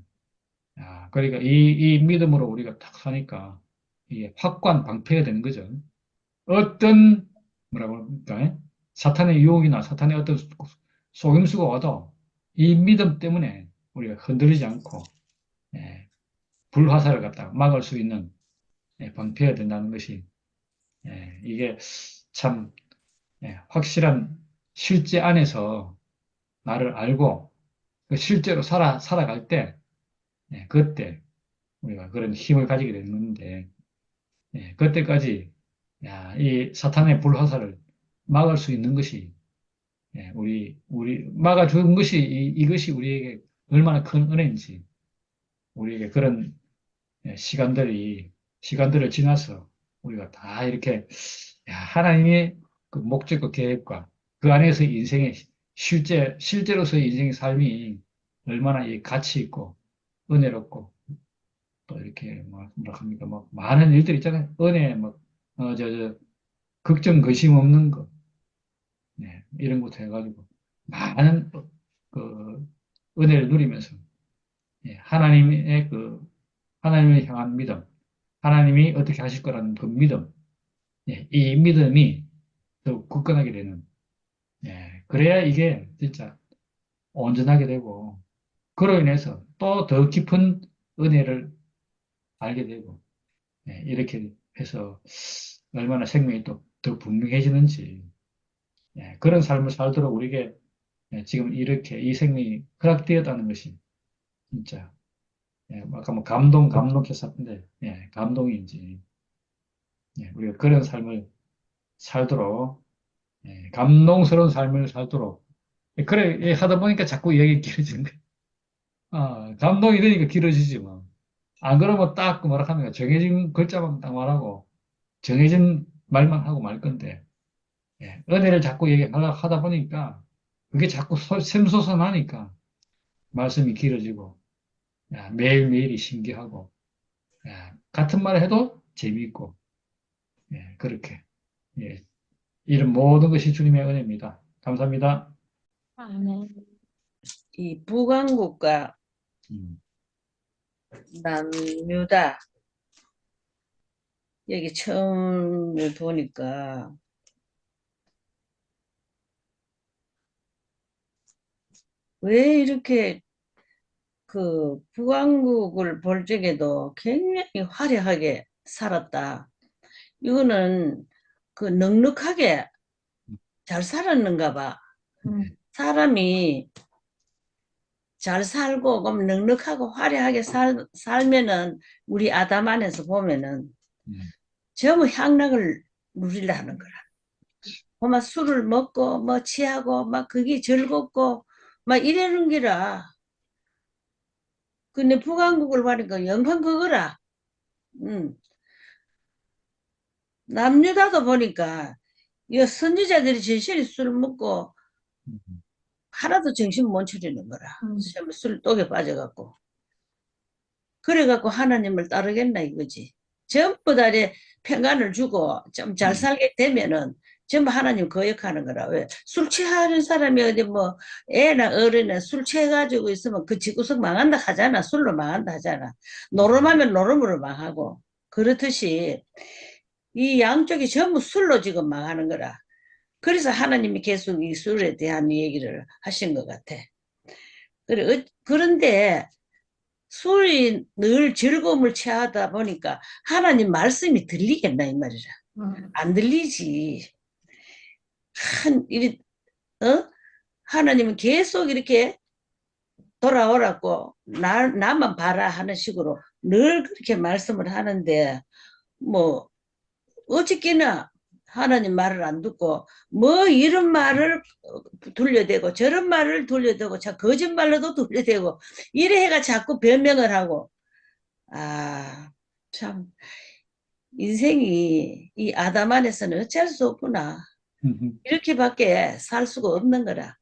S2: 야, 그러니까 이 믿음으로 우리가 딱 사니까 이게 확고한 방패가 되는 거죠. 어떤 뭐라고 할까? 사탄의 유혹이나 사탄의 어떤 속임수가 와도 이 믿음 때문에 우리가 흔들리지 않고 예, 불화살을 갖다 막을 수 있는 방패가 된다는 것이 이게 참 확실한 실제 안에서 나를 알고 그 실제로 살아갈 때 그때 우리가 그런 힘을 가지게 되는데 그때까지 야, 이 사탄의 불화살을 막을 수 있는 것이 우리 막아준 것이 이것이 우리에게 얼마나 큰 은혜인지 우리에게 그런 시간들을 지나서 우리가 다 이렇게 야, 하나님의 그 목적과 계획과 그 안에서 인생의 실제로서의 인생의 삶이 얼마나 이 가치 있고 은혜롭고 또 이렇게 뭐라 합니까? 뭐 많은 일들이 있잖아요. 은혜, 뭐, 걱정, 근심 없는 거. 네, 이런 것도 해가지고 많은 그 은혜를 누리면서 예, 하나님을 향한 믿음, 하나님이 어떻게 하실 거라는 그 믿음, 예, 이 믿음이 더 굳건하게 되는, 예, 그래야 이게 진짜 온전하게 되고, 그로 인해서 또 더 깊은 은혜를 알게 되고, 예, 이렇게 해서 얼마나 생명이 또 더 분명해지는지, 예, 그런 삶을 살도록 우리에게 예, 지금 이렇게 이 생명이 허락되었다는 것이 진짜, 예, 아까 뭐 감동했었는데, 예, 감동인지, 예, 우리가 그런 삶을 살도록, 예, 감동스러운 삶을 살도록, 예, 그래, 예, 하다 보니까 자꾸 얘기 길어지는 거야. 아, 감동이 되니까 길어지지, 뭐. 안 그러면 딱 그 뭐라 합니까? 정해진 글자만 딱 말하고, 정해진 말만 하고 말 건데, 예, 은혜를 자꾸 얘기하다 보니까, 그게 자꾸 샘솟아나니까, 말씀이 길어지고, 야, 매일매일이 신기하고, 야, 같은 말 해도 재미있고, 예, 그렇게, 예, 이런 모든 것이 주님의 은혜입니다. 감사합니다.
S1: 아멘.
S3: 이 북왕국과
S2: 음,
S3: 남유다 여기 처음 보니까 왜 이렇게 그 북왕국을 볼 적에도 굉장히 화려하게 살았다. 이거는 그 넉넉하게 잘 살았는가 봐. 사람이 잘 살고 그럼 넉넉하고 화려하게 살면은 우리 아담 안에서 보면은
S2: 음,
S3: 전부 향락을 누리려는 거라. 막 술을 먹고 뭐 취하고 막 그게 즐겁고 막 이러는 기라. 근데 북한국을 보니까 영хан 그거라. 음. 남유다도 보니까 이 선지자들이 진실이 술 먹고
S2: 음,
S3: 하나도 정신 못 차리는 거라. 술 독에 빠져갖고. 그래갖고 하나님을 따르겠나 이거지. 전부 다 평안을 주고 좀 잘 살게 되면은 전부 하나님 거역하는 거라. 왜? 술 취하는 사람이 어디 뭐 애나 어른이나 술 취해가지고 있으면 그 집구석 망한다 하잖아. 술로 망한다 하잖아. 노름하면 노름으로 망하고. 그렇듯이 이 양쪽이 전부 술로 지금 망하는 거라. 그래서 하나님이 계속 이 술에 대한 얘기를 하신 것 같아. 그런데 술이 늘 즐거움을 취하다 보니까 하나님 말씀이 들리겠나 이 말이라. 안 들리지. 이리 하나님은 계속 이렇게 돌아오라고 나만 봐라 하는 식으로 늘 그렇게 말씀을 하는데 뭐 어저께나 하나님 말을 안 듣고 뭐 이런 말을 돌려대고 저런 말을 돌려대고 자 거짓말로도 돌려대고 이래 해가 자꾸 변명을 하고 참 인생이 이 아담 안에서는 어쩔 수 없구나. 이렇게밖에 살 수가 없는 거라.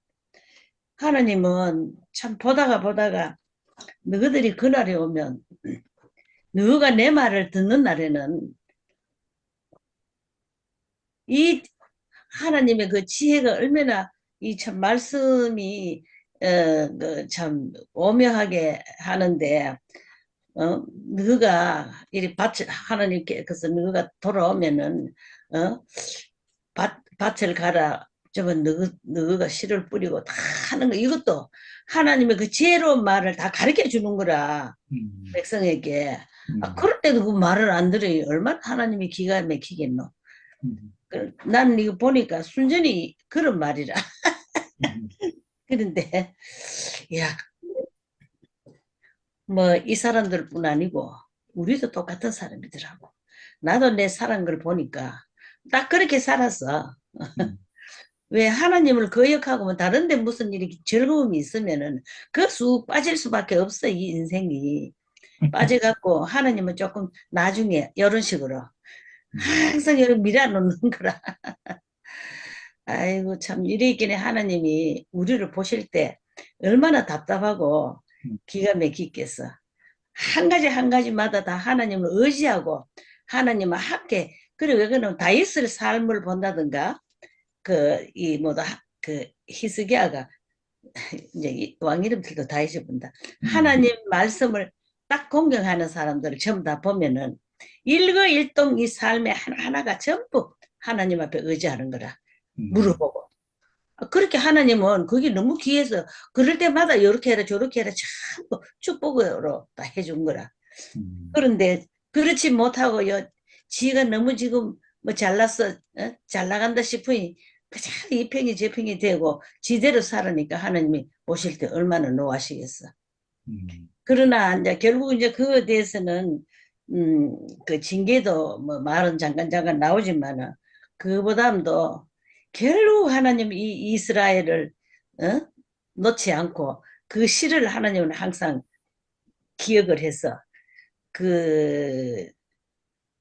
S3: 하나님은 참 보다가 너희들이 그날에 오면 너희가 내 말을 듣는 날에는 이 하나님의 그 지혜가 얼마나 이 참 말씀이 참 오묘하게 하는데 너가 이리 하나님께 그래서 너가 돌아오면은 밭을 가라. 저건 너가 씨를 뿌리고 다 하는 거 이것도 하나님의 그 지혜로운 말을 다 가르쳐 주는 거라 백성에게. 그럴 때도 그 말을 안 들어요. 얼마나 하나님이 기가 막히겠노. 나는 이거 보니까 순전히 그런 말이라. 그런데 야, 뭐 이 사람들뿐 아니고 우리도 똑같은 사람이더라고. 나도 내 살은 걸 보니까 딱 그렇게 살았어. 왜 하나님을 거역하고 뭐 다른데 무슨 일이 즐거움이 있으면은 그 쑥 빠질 수밖에 없어 이 인생이. 빠져갖고 하나님은 조금 나중에 이런 식으로 항상 이런 밀어놓는 거라. 아이고, 참, 이래 있기는 하나님이 우리를 보실 때 얼마나 답답하고
S2: 음,
S3: 기가 막히겠어. 한 가지 한 가지마다 다 하나님을 의지하고 하나님과 함께, 그리고 이거는 다윗의 삶을 본다든가, 그 히스기야가 이제 왕 이름들도 다윗이 본다.
S2: 음,
S3: 하나님 말씀을 딱 공경하는 사람들을 전부 다 보면은 일거일동 이 삶의 하나하나가 전부 하나님 앞에 의지하는 거라.
S2: 음,
S3: 물어보고. 그렇게 하나님은 그게 너무 귀해서 그럴 때마다 이렇게 해라 저렇게 해라 전부 축복으로 다 해준 거라.
S2: 음,
S3: 그런데 그렇지 못하고요. 지가 너무 지금 뭐 잘났어, 잘 나간다 싶으니 그냥 이 평이 저 평이 되고 지대로 살으니까 하나님이 보실 때 얼마나 노하시겠어.
S2: 음,
S3: 그러나 이제 결국 이제 그거에 대해서는 그 징계도 뭐 말은 잠깐 나오지만은 그보다도 결국 하나님 이 이스라엘을 어? 놓지 않고 그 시를 하나님은 항상 기억을 해서 그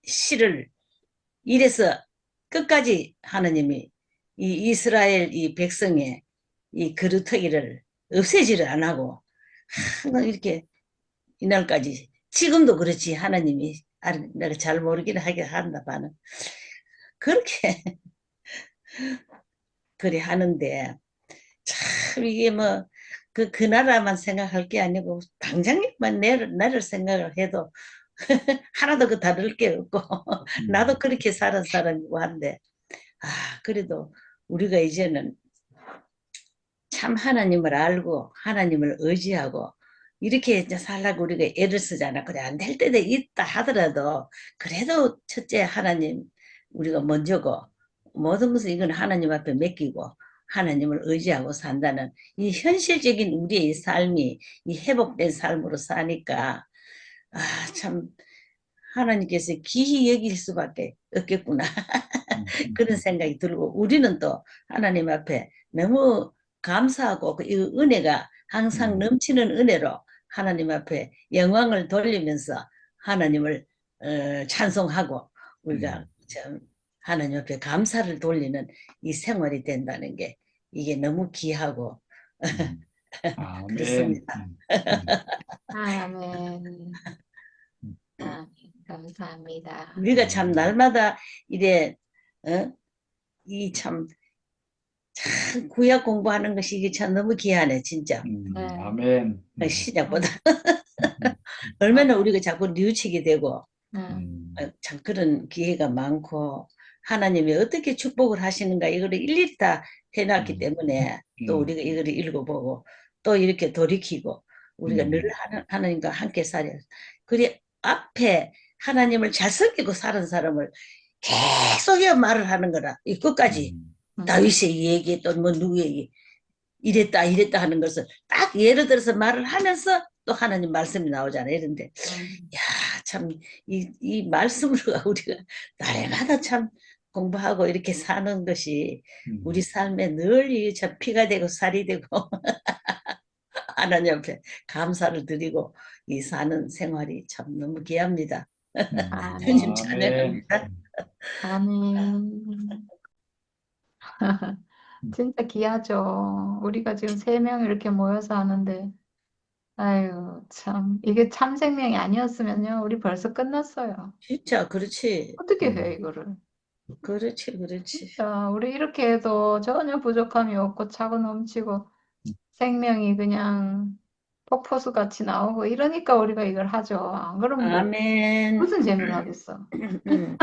S3: 시를 이래서 끝까지 하나님이 이 이스라엘 이 백성의 이 그루터기를 없애지를 안 하고 항상 이렇게 이날까지 지금도 그렇지 하나님이 내가 잘 모르기는 하게 한다 봐는 그렇게 그래 하는데 참 이게 뭐 그 나라만 생각할 게 아니고 당장만 나를 생각을 해도 하나도 그 다를 게 없고 나도
S2: 음,
S3: 그렇게 살은 사람이고 한데 아 그래도 우리가 이제는 참 하나님을 알고 하나님을 의지하고 이렇게 이제 살라고 우리가 애를 쓰잖아. 그래 안 될 때도 있다 하더라도 그래도 첫째 하나님 우리가 먼저고 모든 것을 이건 하나님 앞에 맡기고 하나님을 의지하고 산다는 이 현실적인 우리의 삶이 이 회복된 삶으로 사니까 아 참 하나님께서 기히 여길 수밖에 없겠구나. 그런
S2: 음,
S3: 생각이 들고 우리는 또 하나님 앞에 너무 감사하고 이 은혜가 항상
S2: 음,
S3: 넘치는 은혜로 하나님 앞에 영광을 돌리면서 하나님을 찬송하고 우리가
S2: 음,
S3: 참 하나님 앞에 감사를 돌리는 이 생활이 된다는 게 이게 너무 귀하고
S2: 아멘.
S3: 그렇습니다.
S1: 아멘.
S2: 음,
S1: 아멘. 감사합니다.
S3: 우리가 참
S2: 아멘.
S3: 날마다 이래 어? 이참 구약 공부하는 것이 이게 참 너무 귀하네 진짜.
S1: 네.
S2: 아멘.
S3: 시작보다
S2: 음,
S1: 아,
S3: 얼마나 우리가 자꾸 뉘우치게 되고
S1: 네.
S3: 참 그런 기회가 많고 하나님이 어떻게 축복을 하시는가 이거를 일일이 다 해놨기
S2: 음,
S3: 때문에 또
S2: 음,
S3: 우리가 이거를 읽어보고 또 이렇게 돌이키고 우리가 늘
S2: 음,
S3: 하나님과 함께 살아야 그리 앞에 하나님을 잘 섬기고 사는 사람을 계속해야 말을 하는 거라 이 끝까지
S2: 음,
S1: 음,
S3: 다윗의 얘기 또 뭐 누구 얘기 이랬다 이랬다 하는 것을 딱 예를 들어서 말을 하면서 또 하나님 말씀이 나오잖아요. 이런데
S1: 음,
S3: 야, 참, 이 말씀으로 우리가 날마다 참 공부하고 이렇게 사는 것이 우리
S2: 음,
S3: 삶에 늘 참 피가 되고 살이 되고 하나님 앞에 감사를 드리고 이 사는 생활이 참 너무 귀합니다. 주님
S2: 아멘.
S3: 찬양합니다.
S1: 아멘. 진짜 귀하죠. 우리가 지금 3명 이렇게 모여서 하는데, 아유, 참. 이게 참 생명이 아니었으면요, 우리 벌써 끝났어요.
S3: 진짜 그렇지.
S1: 어떻게 해,
S2: 음,
S1: 이거를?
S3: 그렇지, 그렇지.
S1: 자, 우리 이렇게 해도 전혀 부족함이 없고 차고 넘치고 생명이 그냥 폭포수 같이 나오고 이러니까 우리가 이걸 하죠. 안 그러면 뭐
S3: 아멘.
S1: 무슨 재미로 하겠어?
S3: 음.